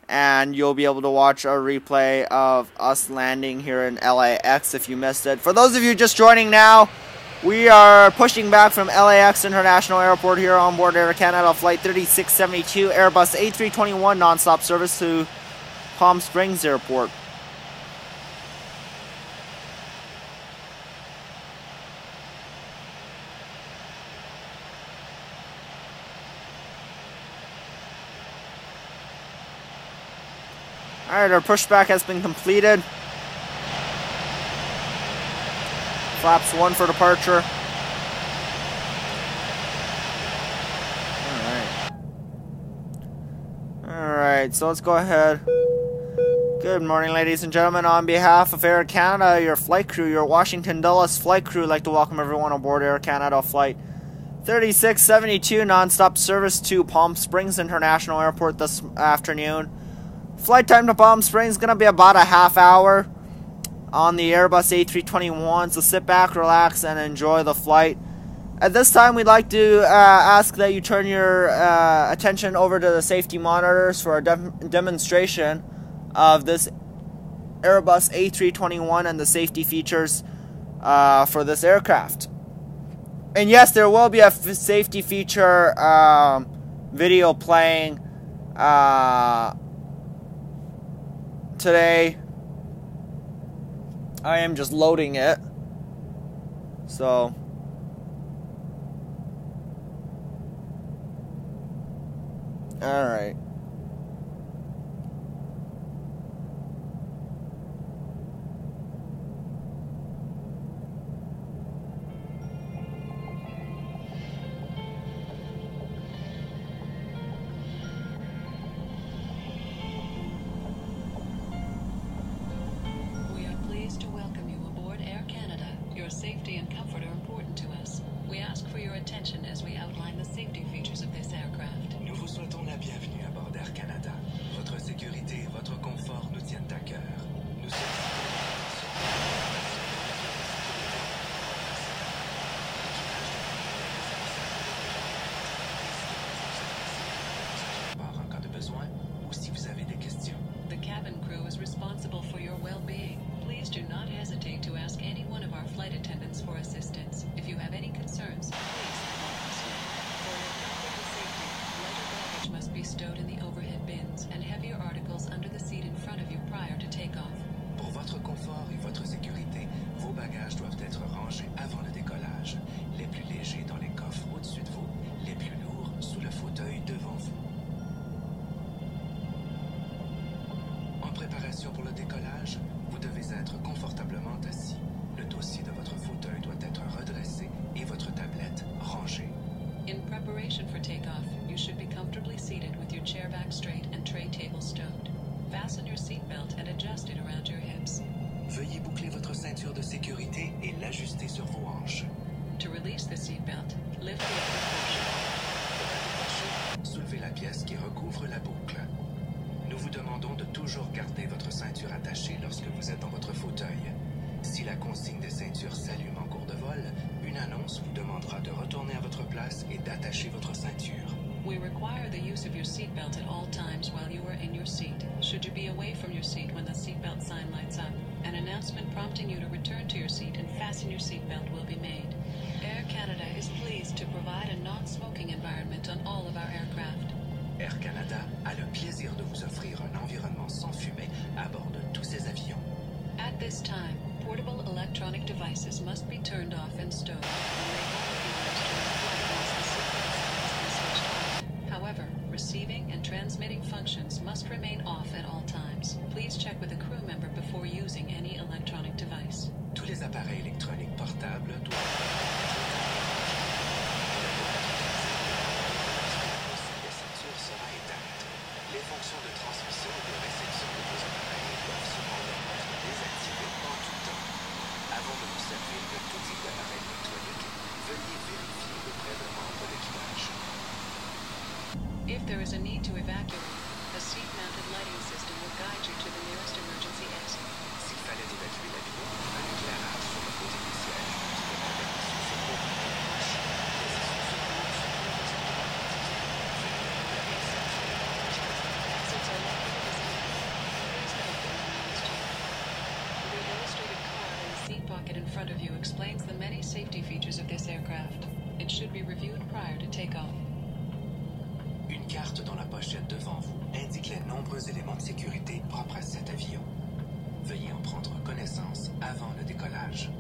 and you'll be able to watch a replay of us landing here in LAX if you missed it. For those of you just joining now, we are pushing back from LAX International Airport here on board Air Canada Flight 3672 Airbus A321 nonstop service to Palm Springs Airport. Alright, our pushback has been completed. Flaps 1 for departure. Alright, so let's go ahead. Good morning, ladies and gentlemen. On behalf of Air Canada, your flight crew, your Washington Dulles flight crew, I'd like to welcome everyone aboard Air Canada Flight 3672 non-stop service to Palm Springs International Airport this afternoon. Flight time to Palm Springs is going to be about a half hour on the Airbus A321, so sit back, relax, and enjoy the flight. At this time, we'd like to ask that you turn your attention over to the safety monitors for a demonstration of this Airbus A321 and the safety features for this aircraft. And yes, there will be a safety feature video playing today. I am just loading it. So alright. Safety and comfort are important to us. We ask for your attention as we outline the safety features of this aircraft. Nous vous souhaitons la bienvenue à bord d'Air Canada. Votre sécurité et votre confort nous tiennent à cœur. Nous sommes en cas de besoin ou si vous avez des questions. The cabin crew is responsible for your well-being. Please do not hesitate to ask any one of our flight attendants for assistance. If you have any concerns, please call us. For your comfort and safety, lighter baggage must be stowed in the overhead bins and heavier articles under the seat in front of you prior to takeoff. Pour votre confort et votre sécurité, vos bagages doivent être rangés avant le décollage. Les plus légers dans les coffres au-dessus de vous, les plus lourds sous le fauteuil devant vous. En préparation pour le décollage, vous devez être confortablement assis. Le dossier de votre fauteuil doit être redressé et votre tablette rangée. In preparation for takeoff, you should be comfortably seated with your chair back straight and tray table stowed. Fasten your seatbelt and adjust it around your hips. Veuillez boucler votre ceinture de sécurité et l'ajuster sur vos hanches. To release the seatbelt, lift the upper portion. Pour la détacher, soulevez la pièce qui recouvre la boucle. Nous vous demandons de toujours garder votre ceinture attachée lorsque vous êtes dans votre fauteuil. Si la consigne des ceintures s'allume en cours de vol, une annonce vous demandera de retourner à votre place et d'attacher votre ceinture. We require the use of your seatbelt at all times while you are in your seat. Should you be away from your seat when the seatbelt sign lights up, an announcement prompting you to return to your seat in fasten your seatbelt will be made. Air Canada is pleased to provide a non-smoking environment on all of our aircraft. Air Canada a le plaisir de vous offrir un environnement sans fumée à bord de tous ses avions. At this time, portable electronic devices must be turned off and stowed, and may only be used during flight once the seatbelt sign has been switched off. However, receiving and transmitting functions must remain off at all times. Please check with a crew member before using any electronic device. Tous les appareils électroniques portables doivent la ceinture sera éteinte. Les fonctions de transmission et de réception de vos appareils doivent cependant être désactivées en tout temps. Avant de vous servir de tout type d'appareil électronique, veuillez vérifier le prélèvement de l'équipage. If there is a need to evacuate, a seat-mounted lighting system will guide you to the nearest emergency exit. S'il fallait évacuer l'avion, un éclairage sur le côté du siège qui devrait être sous secours par la gauche. Les issues secours sont pour vos endroits baptisés. Veuillez repérer cette zone. Exits are likely to be disabled. Please note that when used to. The illustrated card in the seat pocket in front of you explains the many safety features of this aircraft. It should be reviewed prior to takeoff. Une carte dans la pochette devant vous indique les nombreux éléments de sécurité propres à cet avion. Veuillez en prendre connaissance avant le décollage.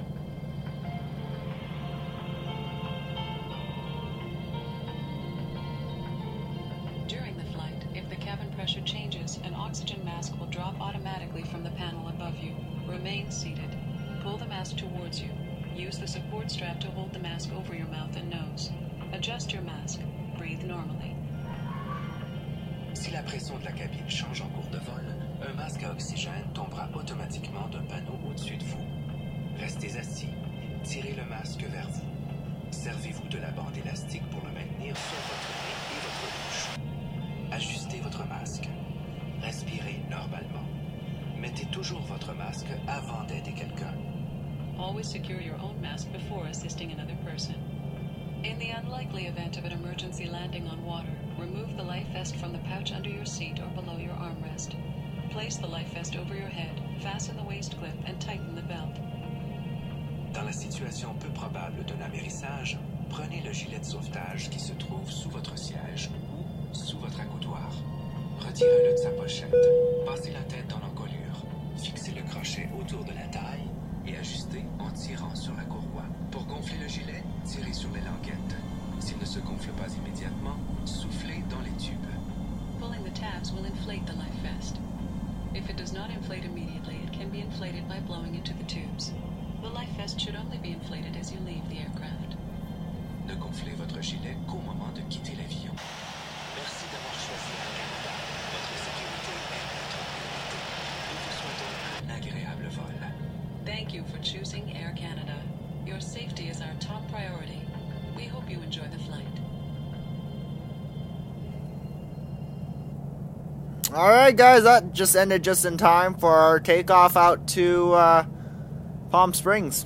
During the flight, if the cabin pressure changes, an oxygen mask will drop automatically from the panel above you. Remain seated. Pull the mask towards you. Use the support strap to hold the mask over your mouth and nose. Adjust your mask. Breathe normally. Si la pression de la cabine change en cours de vol, un masque à oxygène tombera automatiquement d'un panneau au-dessus de vous. Restez assis, tirez le masque vers vous. Servez-vous de la bande élastique pour le maintenir sur votre nez et votre bouche. Ajustez votre masque. Respirez normalement. Mettez toujours votre masque avant d'aider quelqu'un. Always secure your own mask before assisting another person. In the unlikely event of an emergency landing on water, remove the life vest from the pouch under your seat or below your armrest. Place the life vest over your head, fasten the waist clip, and tighten the belt. Dans la situation peu probable d'un amérissage, prenez le gilet de sauvetage qui se trouve sous votre siège ou sous votre accoudoir. Retirez-le de sa pochette. Passez la tête dans l'encolure. Fixez le crochet autour de la taille et ajustez en tirant sur la courroie. Pour gonfler le gilet, tirez sur les languettes. S'il ne se gonfle pas immédiatement, soufflez dans les tubes. Pulling the tabs will inflate the life vest. If it does not inflate immediately, it can be inflated by blowing into the tubes. The life vest should only be inflated as you leave the aircraft. Ne gonflez votre gilet qu'au moment de quitter l'avion. Merci d'avoir choisi Air Canada. Votre sécurité est notre priorité. Nous vous souhaitons un agréable vol. Thank you for choosing Air Canada. Your safety is our top priority. We hope you enjoy the flight. Alright guys, that just ended just in time for our takeoff out to Palm Springs.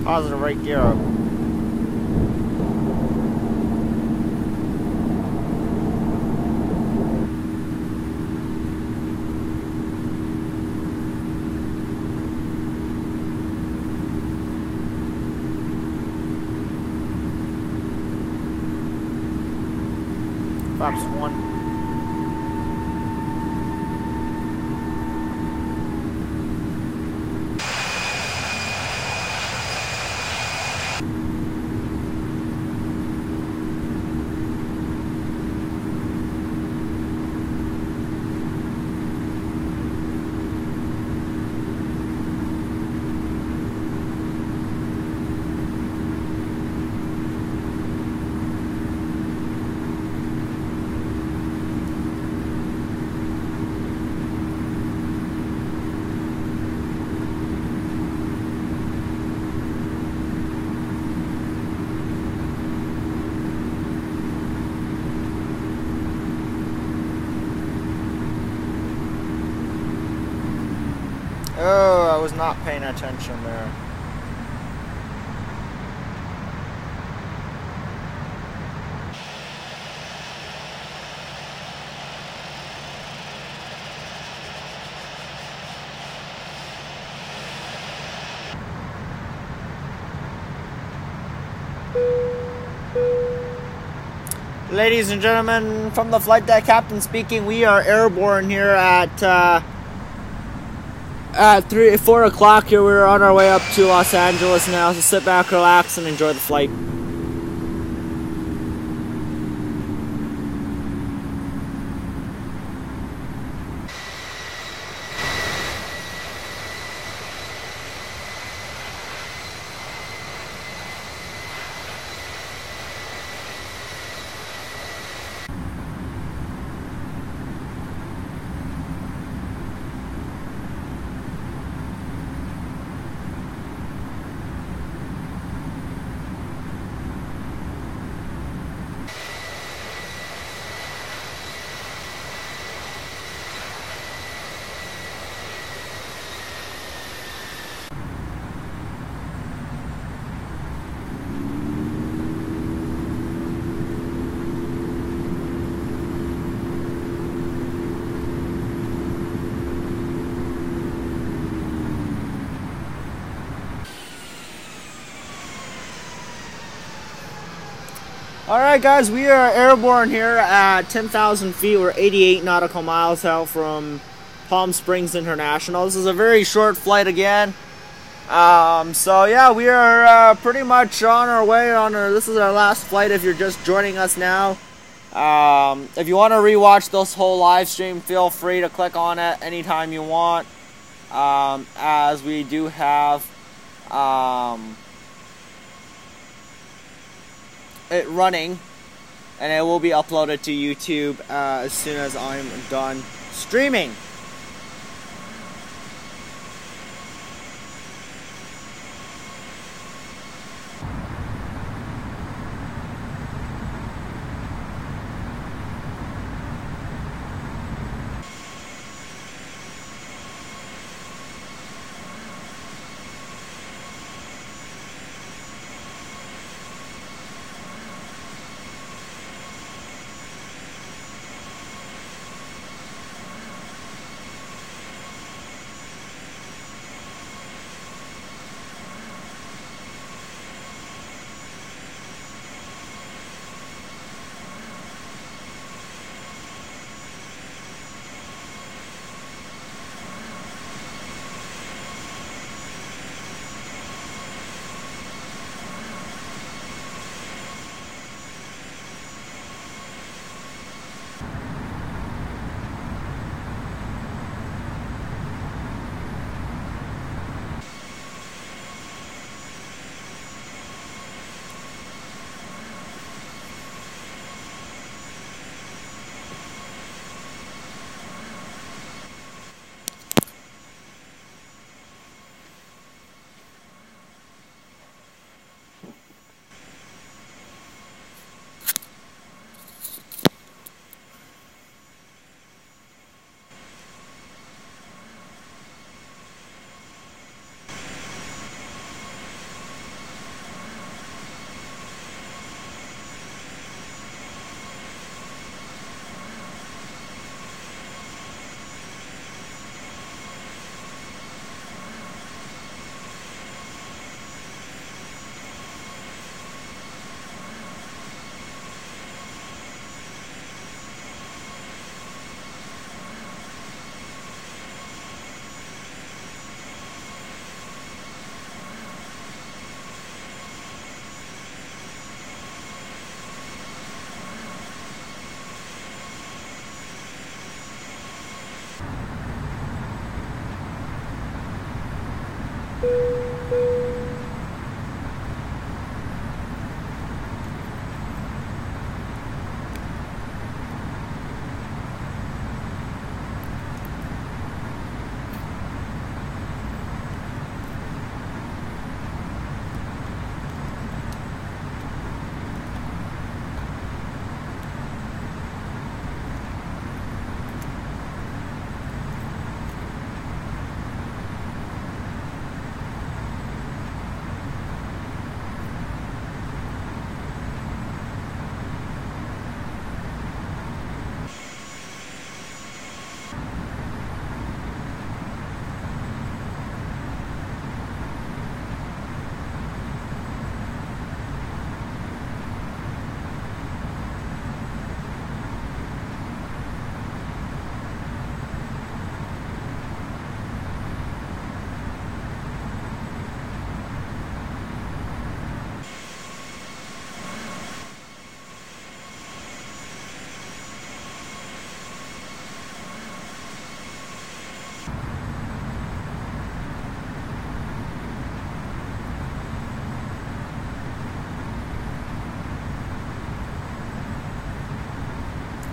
Positive right gear up. Flaps 1. attention there. Ladies and gentlemen, from the flight deck captain speaking, we are airborne here at 4 o'clock here. We're on our way up to Los Angeles now, so sit back, relax, and enjoy the flight. Alright guys, we are airborne here at 10,000 feet. We're 88 nautical miles out from Palm Springs International. This is a very short flight again. So yeah, we are pretty much on our way. This is our last flight if you're just joining us now. If you want to rewatch this whole live stream, feel free to click on it anytime you want. As we do have it running, and it will be uploaded to YouTube as soon as I'm done streaming.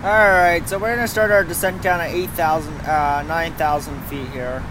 Alright, so we're gonna start our descent down at 9,000 feet here.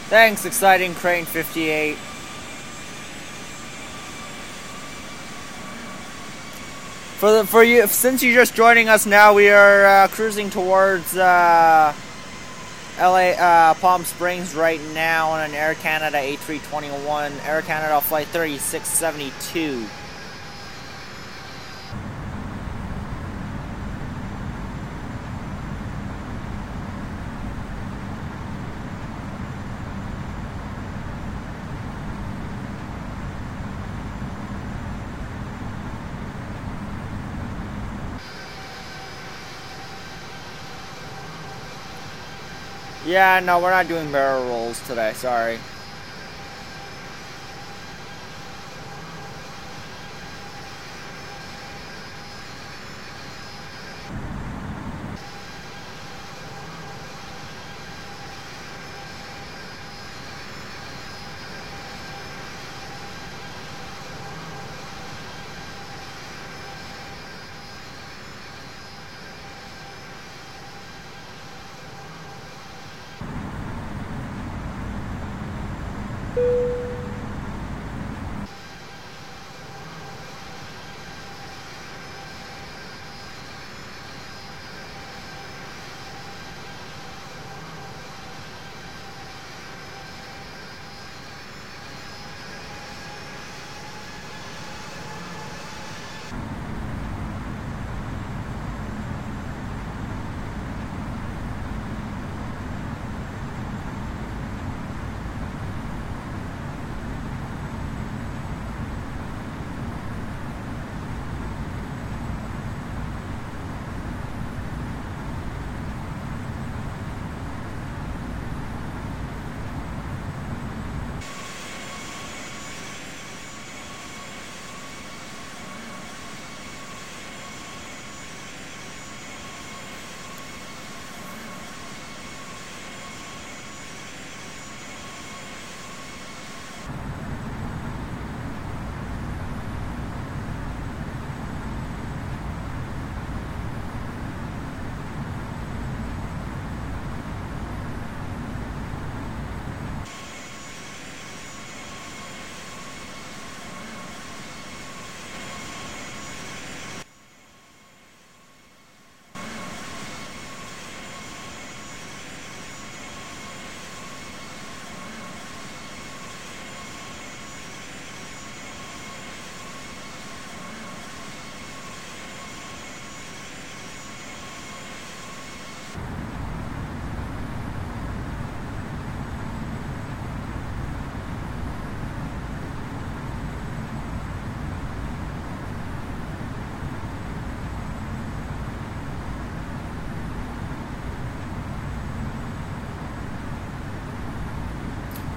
Thanks, Exciting Crane 58. For you, since you're just joining us now, we are cruising towards LA Palm Springs right now on an Air Canada A321, Air Canada flight 3672. Yeah, no, we're not doing barrel rolls today, sorry.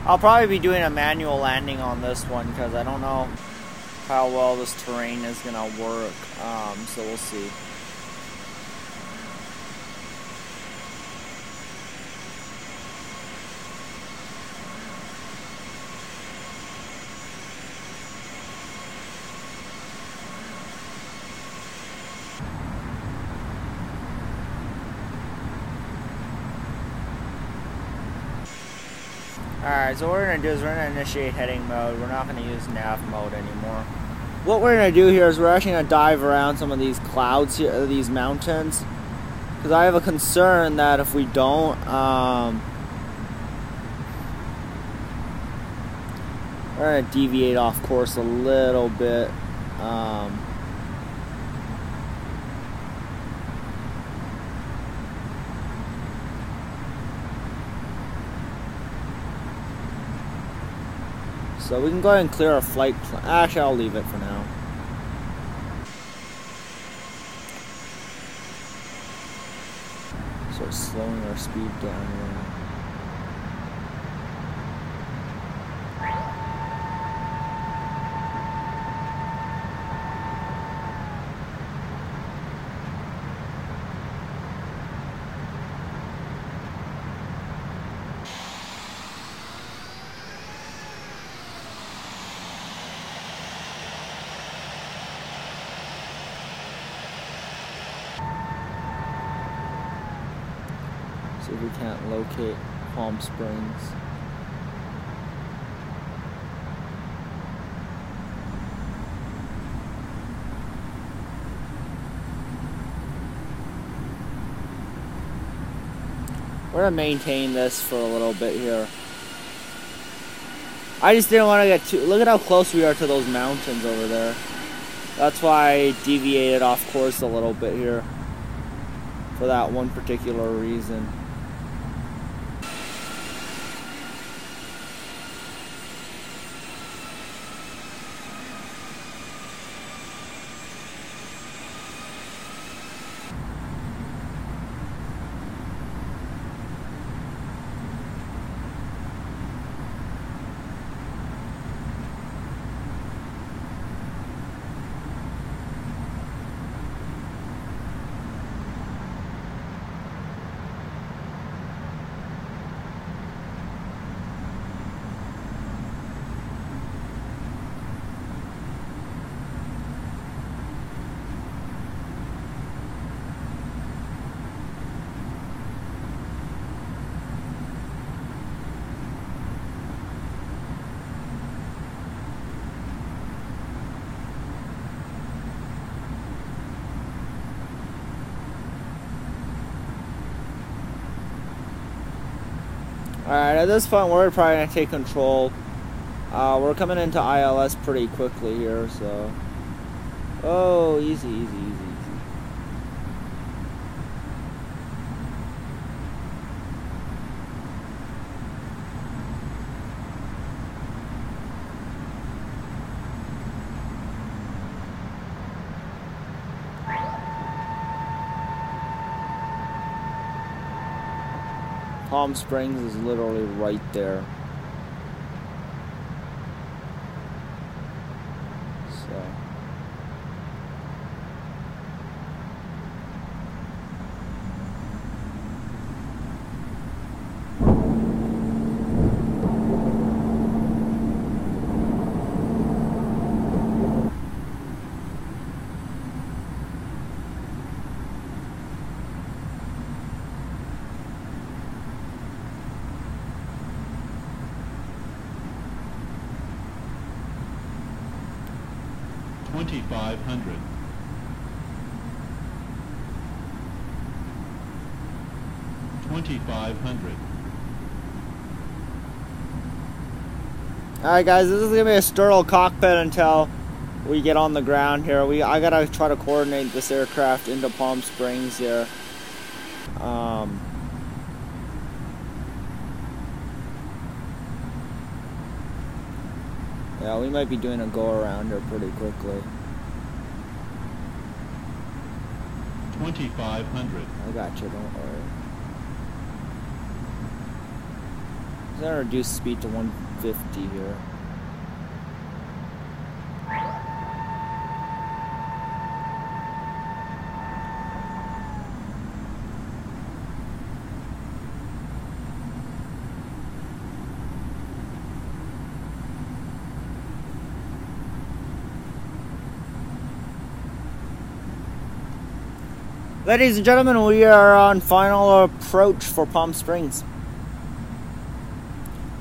I'll probably be doing a manual landing on this one because I don't know how well this terrain is gonna work. So we'll see. Alright, so what we're going to do is we're going to initiate heading mode. We're not going to use nav mode anymore. What we're going to do here is we're actually going to dive around some of these clouds here, these mountains. Because I have a concern that if we don't, we're going to deviate off course a little bit. So we can go ahead and clear our flight plan. Actually, I'll leave it for now. Start slowing our speed down here. See if we can't locate Palm Springs. We're gonna maintain this for a little bit here. I just didn't want to get too... Look at how close we are to those mountains over there. That's why I deviated off course a little bit here. For that one particular reason. Alright, at this point we're probably going to take control. We're coming into ILS pretty quickly here, so... Oh, easy, easy, easy, easy. Palm Springs is literally right there. So. $2,500. $2,500. Alright guys, this is going to be a sterile cockpit until we get on the ground here. I got to try to coordinate this aircraft into Palm Springs here. Yeah, we might be doing a go around here pretty quickly. 2,500. I got you, don't worry. I'm gonna reduce speed to 150 here. Ladies and gentlemen, we are on final approach for Palm Springs.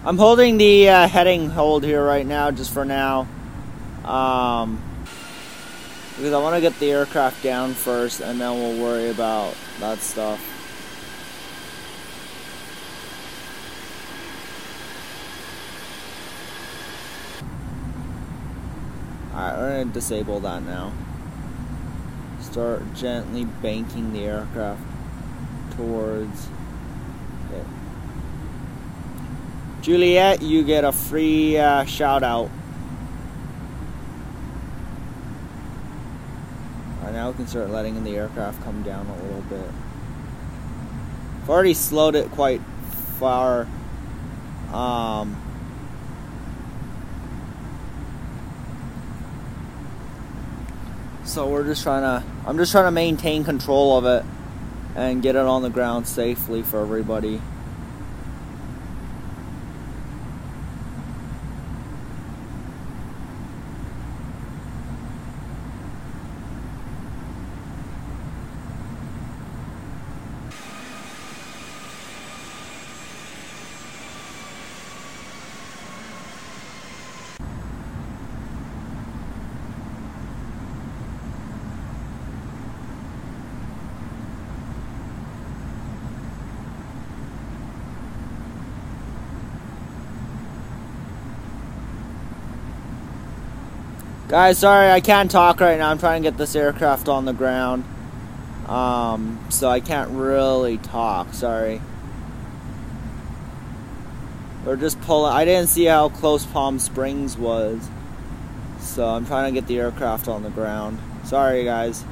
I'm holding the heading hold here right now, just for now. Because I want to get the aircraft down first, and then we'll worry about that stuff. Alright, we're going to disable that now. Start gently banking the aircraft towards it. Juliet, you get a free shout out. Alright, now we can start letting the aircraft come down a little bit. I've already slowed it quite far. So we're just I'm just trying to maintain control of it and get it on the ground safely for everybody. Guys, sorry, I can't talk right now. I'm trying to get this aircraft on the ground. So I can't really talk, sorry. We're just pulling. I didn't see how close Palm Springs was. So I'm trying to get the aircraft on the ground. Sorry, guys.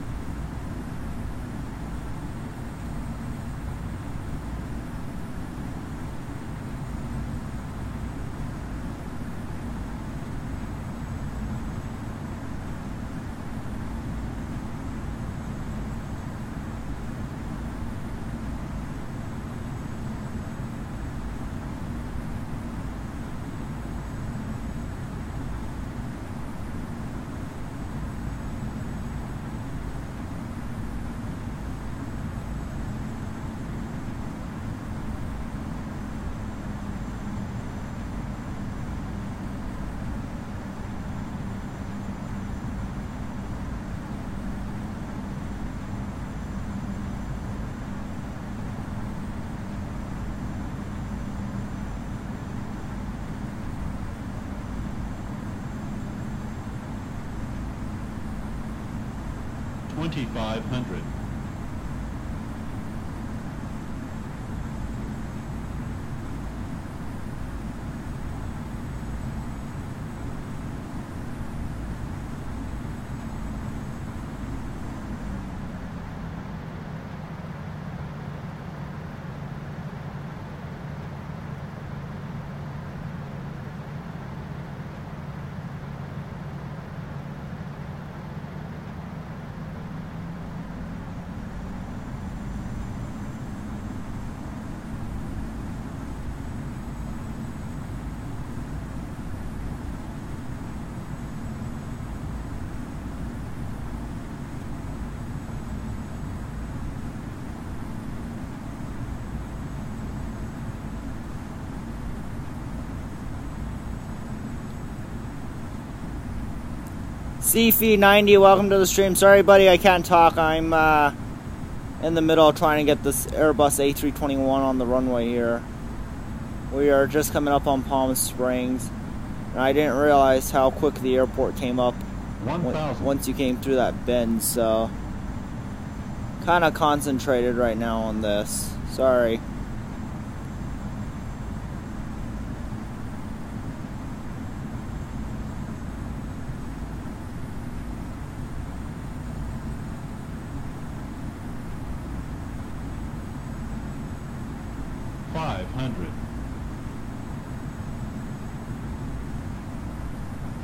$2,500. CF90, welcome to the stream. Sorry, buddy, I can't talk. I'm in the middle of trying to get this Airbus A321 on the runway here. We are just coming up on Palm Springs, and I didn't realize how quick the airport came up once you came through that bend, so kind of concentrated right now on this. Sorry.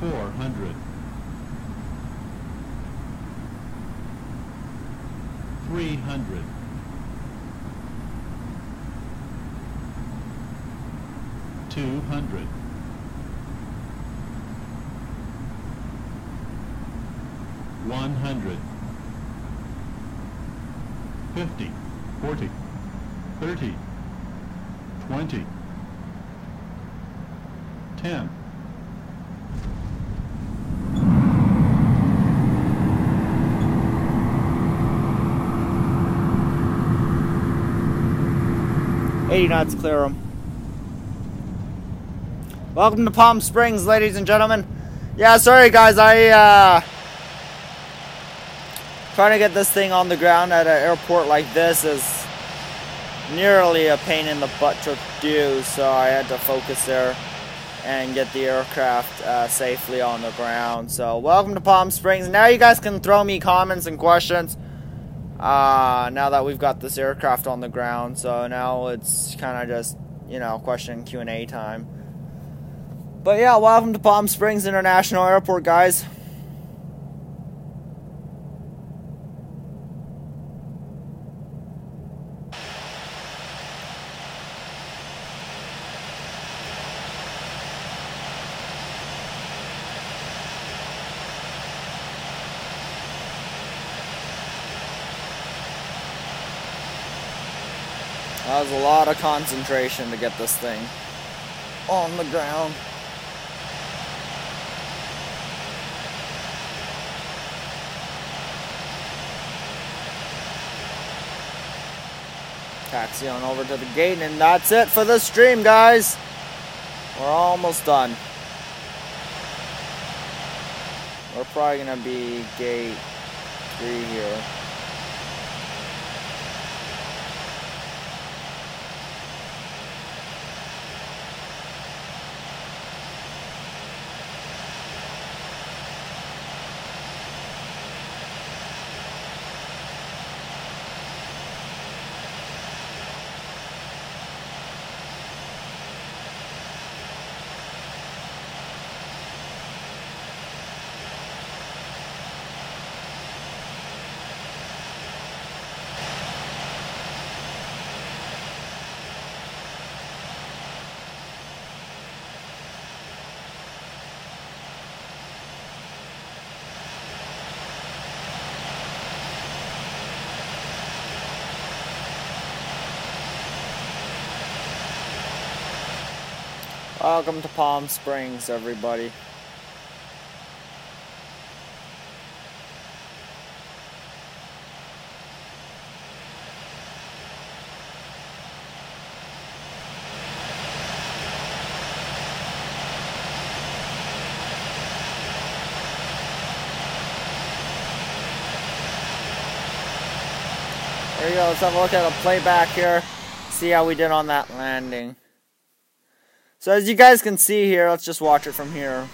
400, 300, 200, 100, 50, 40, 30, 20, 10, 80 knots, clear them. Welcome to Palm Springs, ladies and gentlemen. Yeah, sorry guys, trying to get this thing on the ground at an airport like this is nearly a pain in the butt to do, so I had to focus there and get the aircraft safely on the ground. So welcome to Palm Springs. Now you guys can throw me comments and questions now that we've got this aircraft on the ground. So now it's kind of just, you know, question and Q&A time. But yeah, welcome to Palm Springs International Airport, guys. That was a lot of concentration to get this thing on the ground. Taxi on over to the gate, and that's it for the stream, guys. We're almost done. We're probably gonna be gate 3 here. Welcome to Palm Springs, everybody. There you go, let's have a look at a playback here. See how we did on that landing. So as you guys can see here, let's just watch it from here.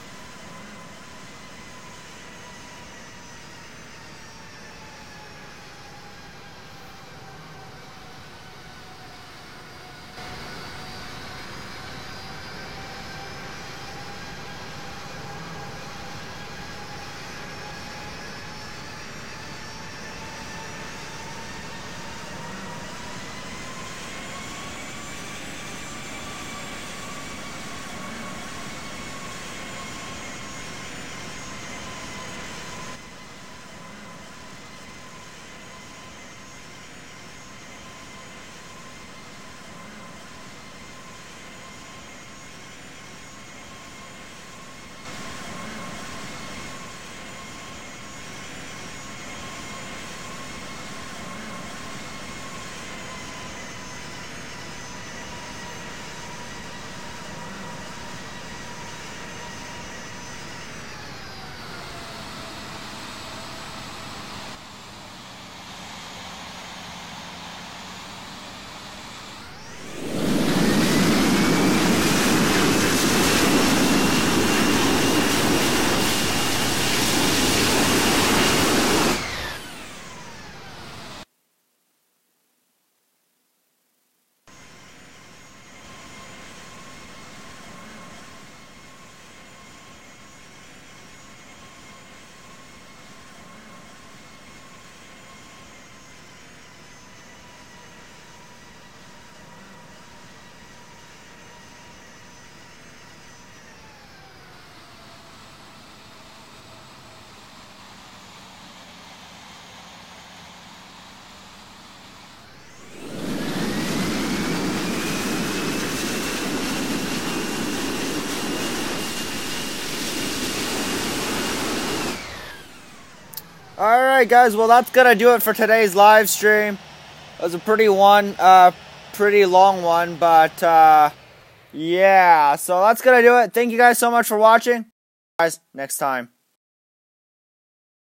Alright guys, well that's gonna do it for today's live stream. It was a pretty long one, but yeah, so that's gonna do it. Thank you guys so much for watching. Guys, next time.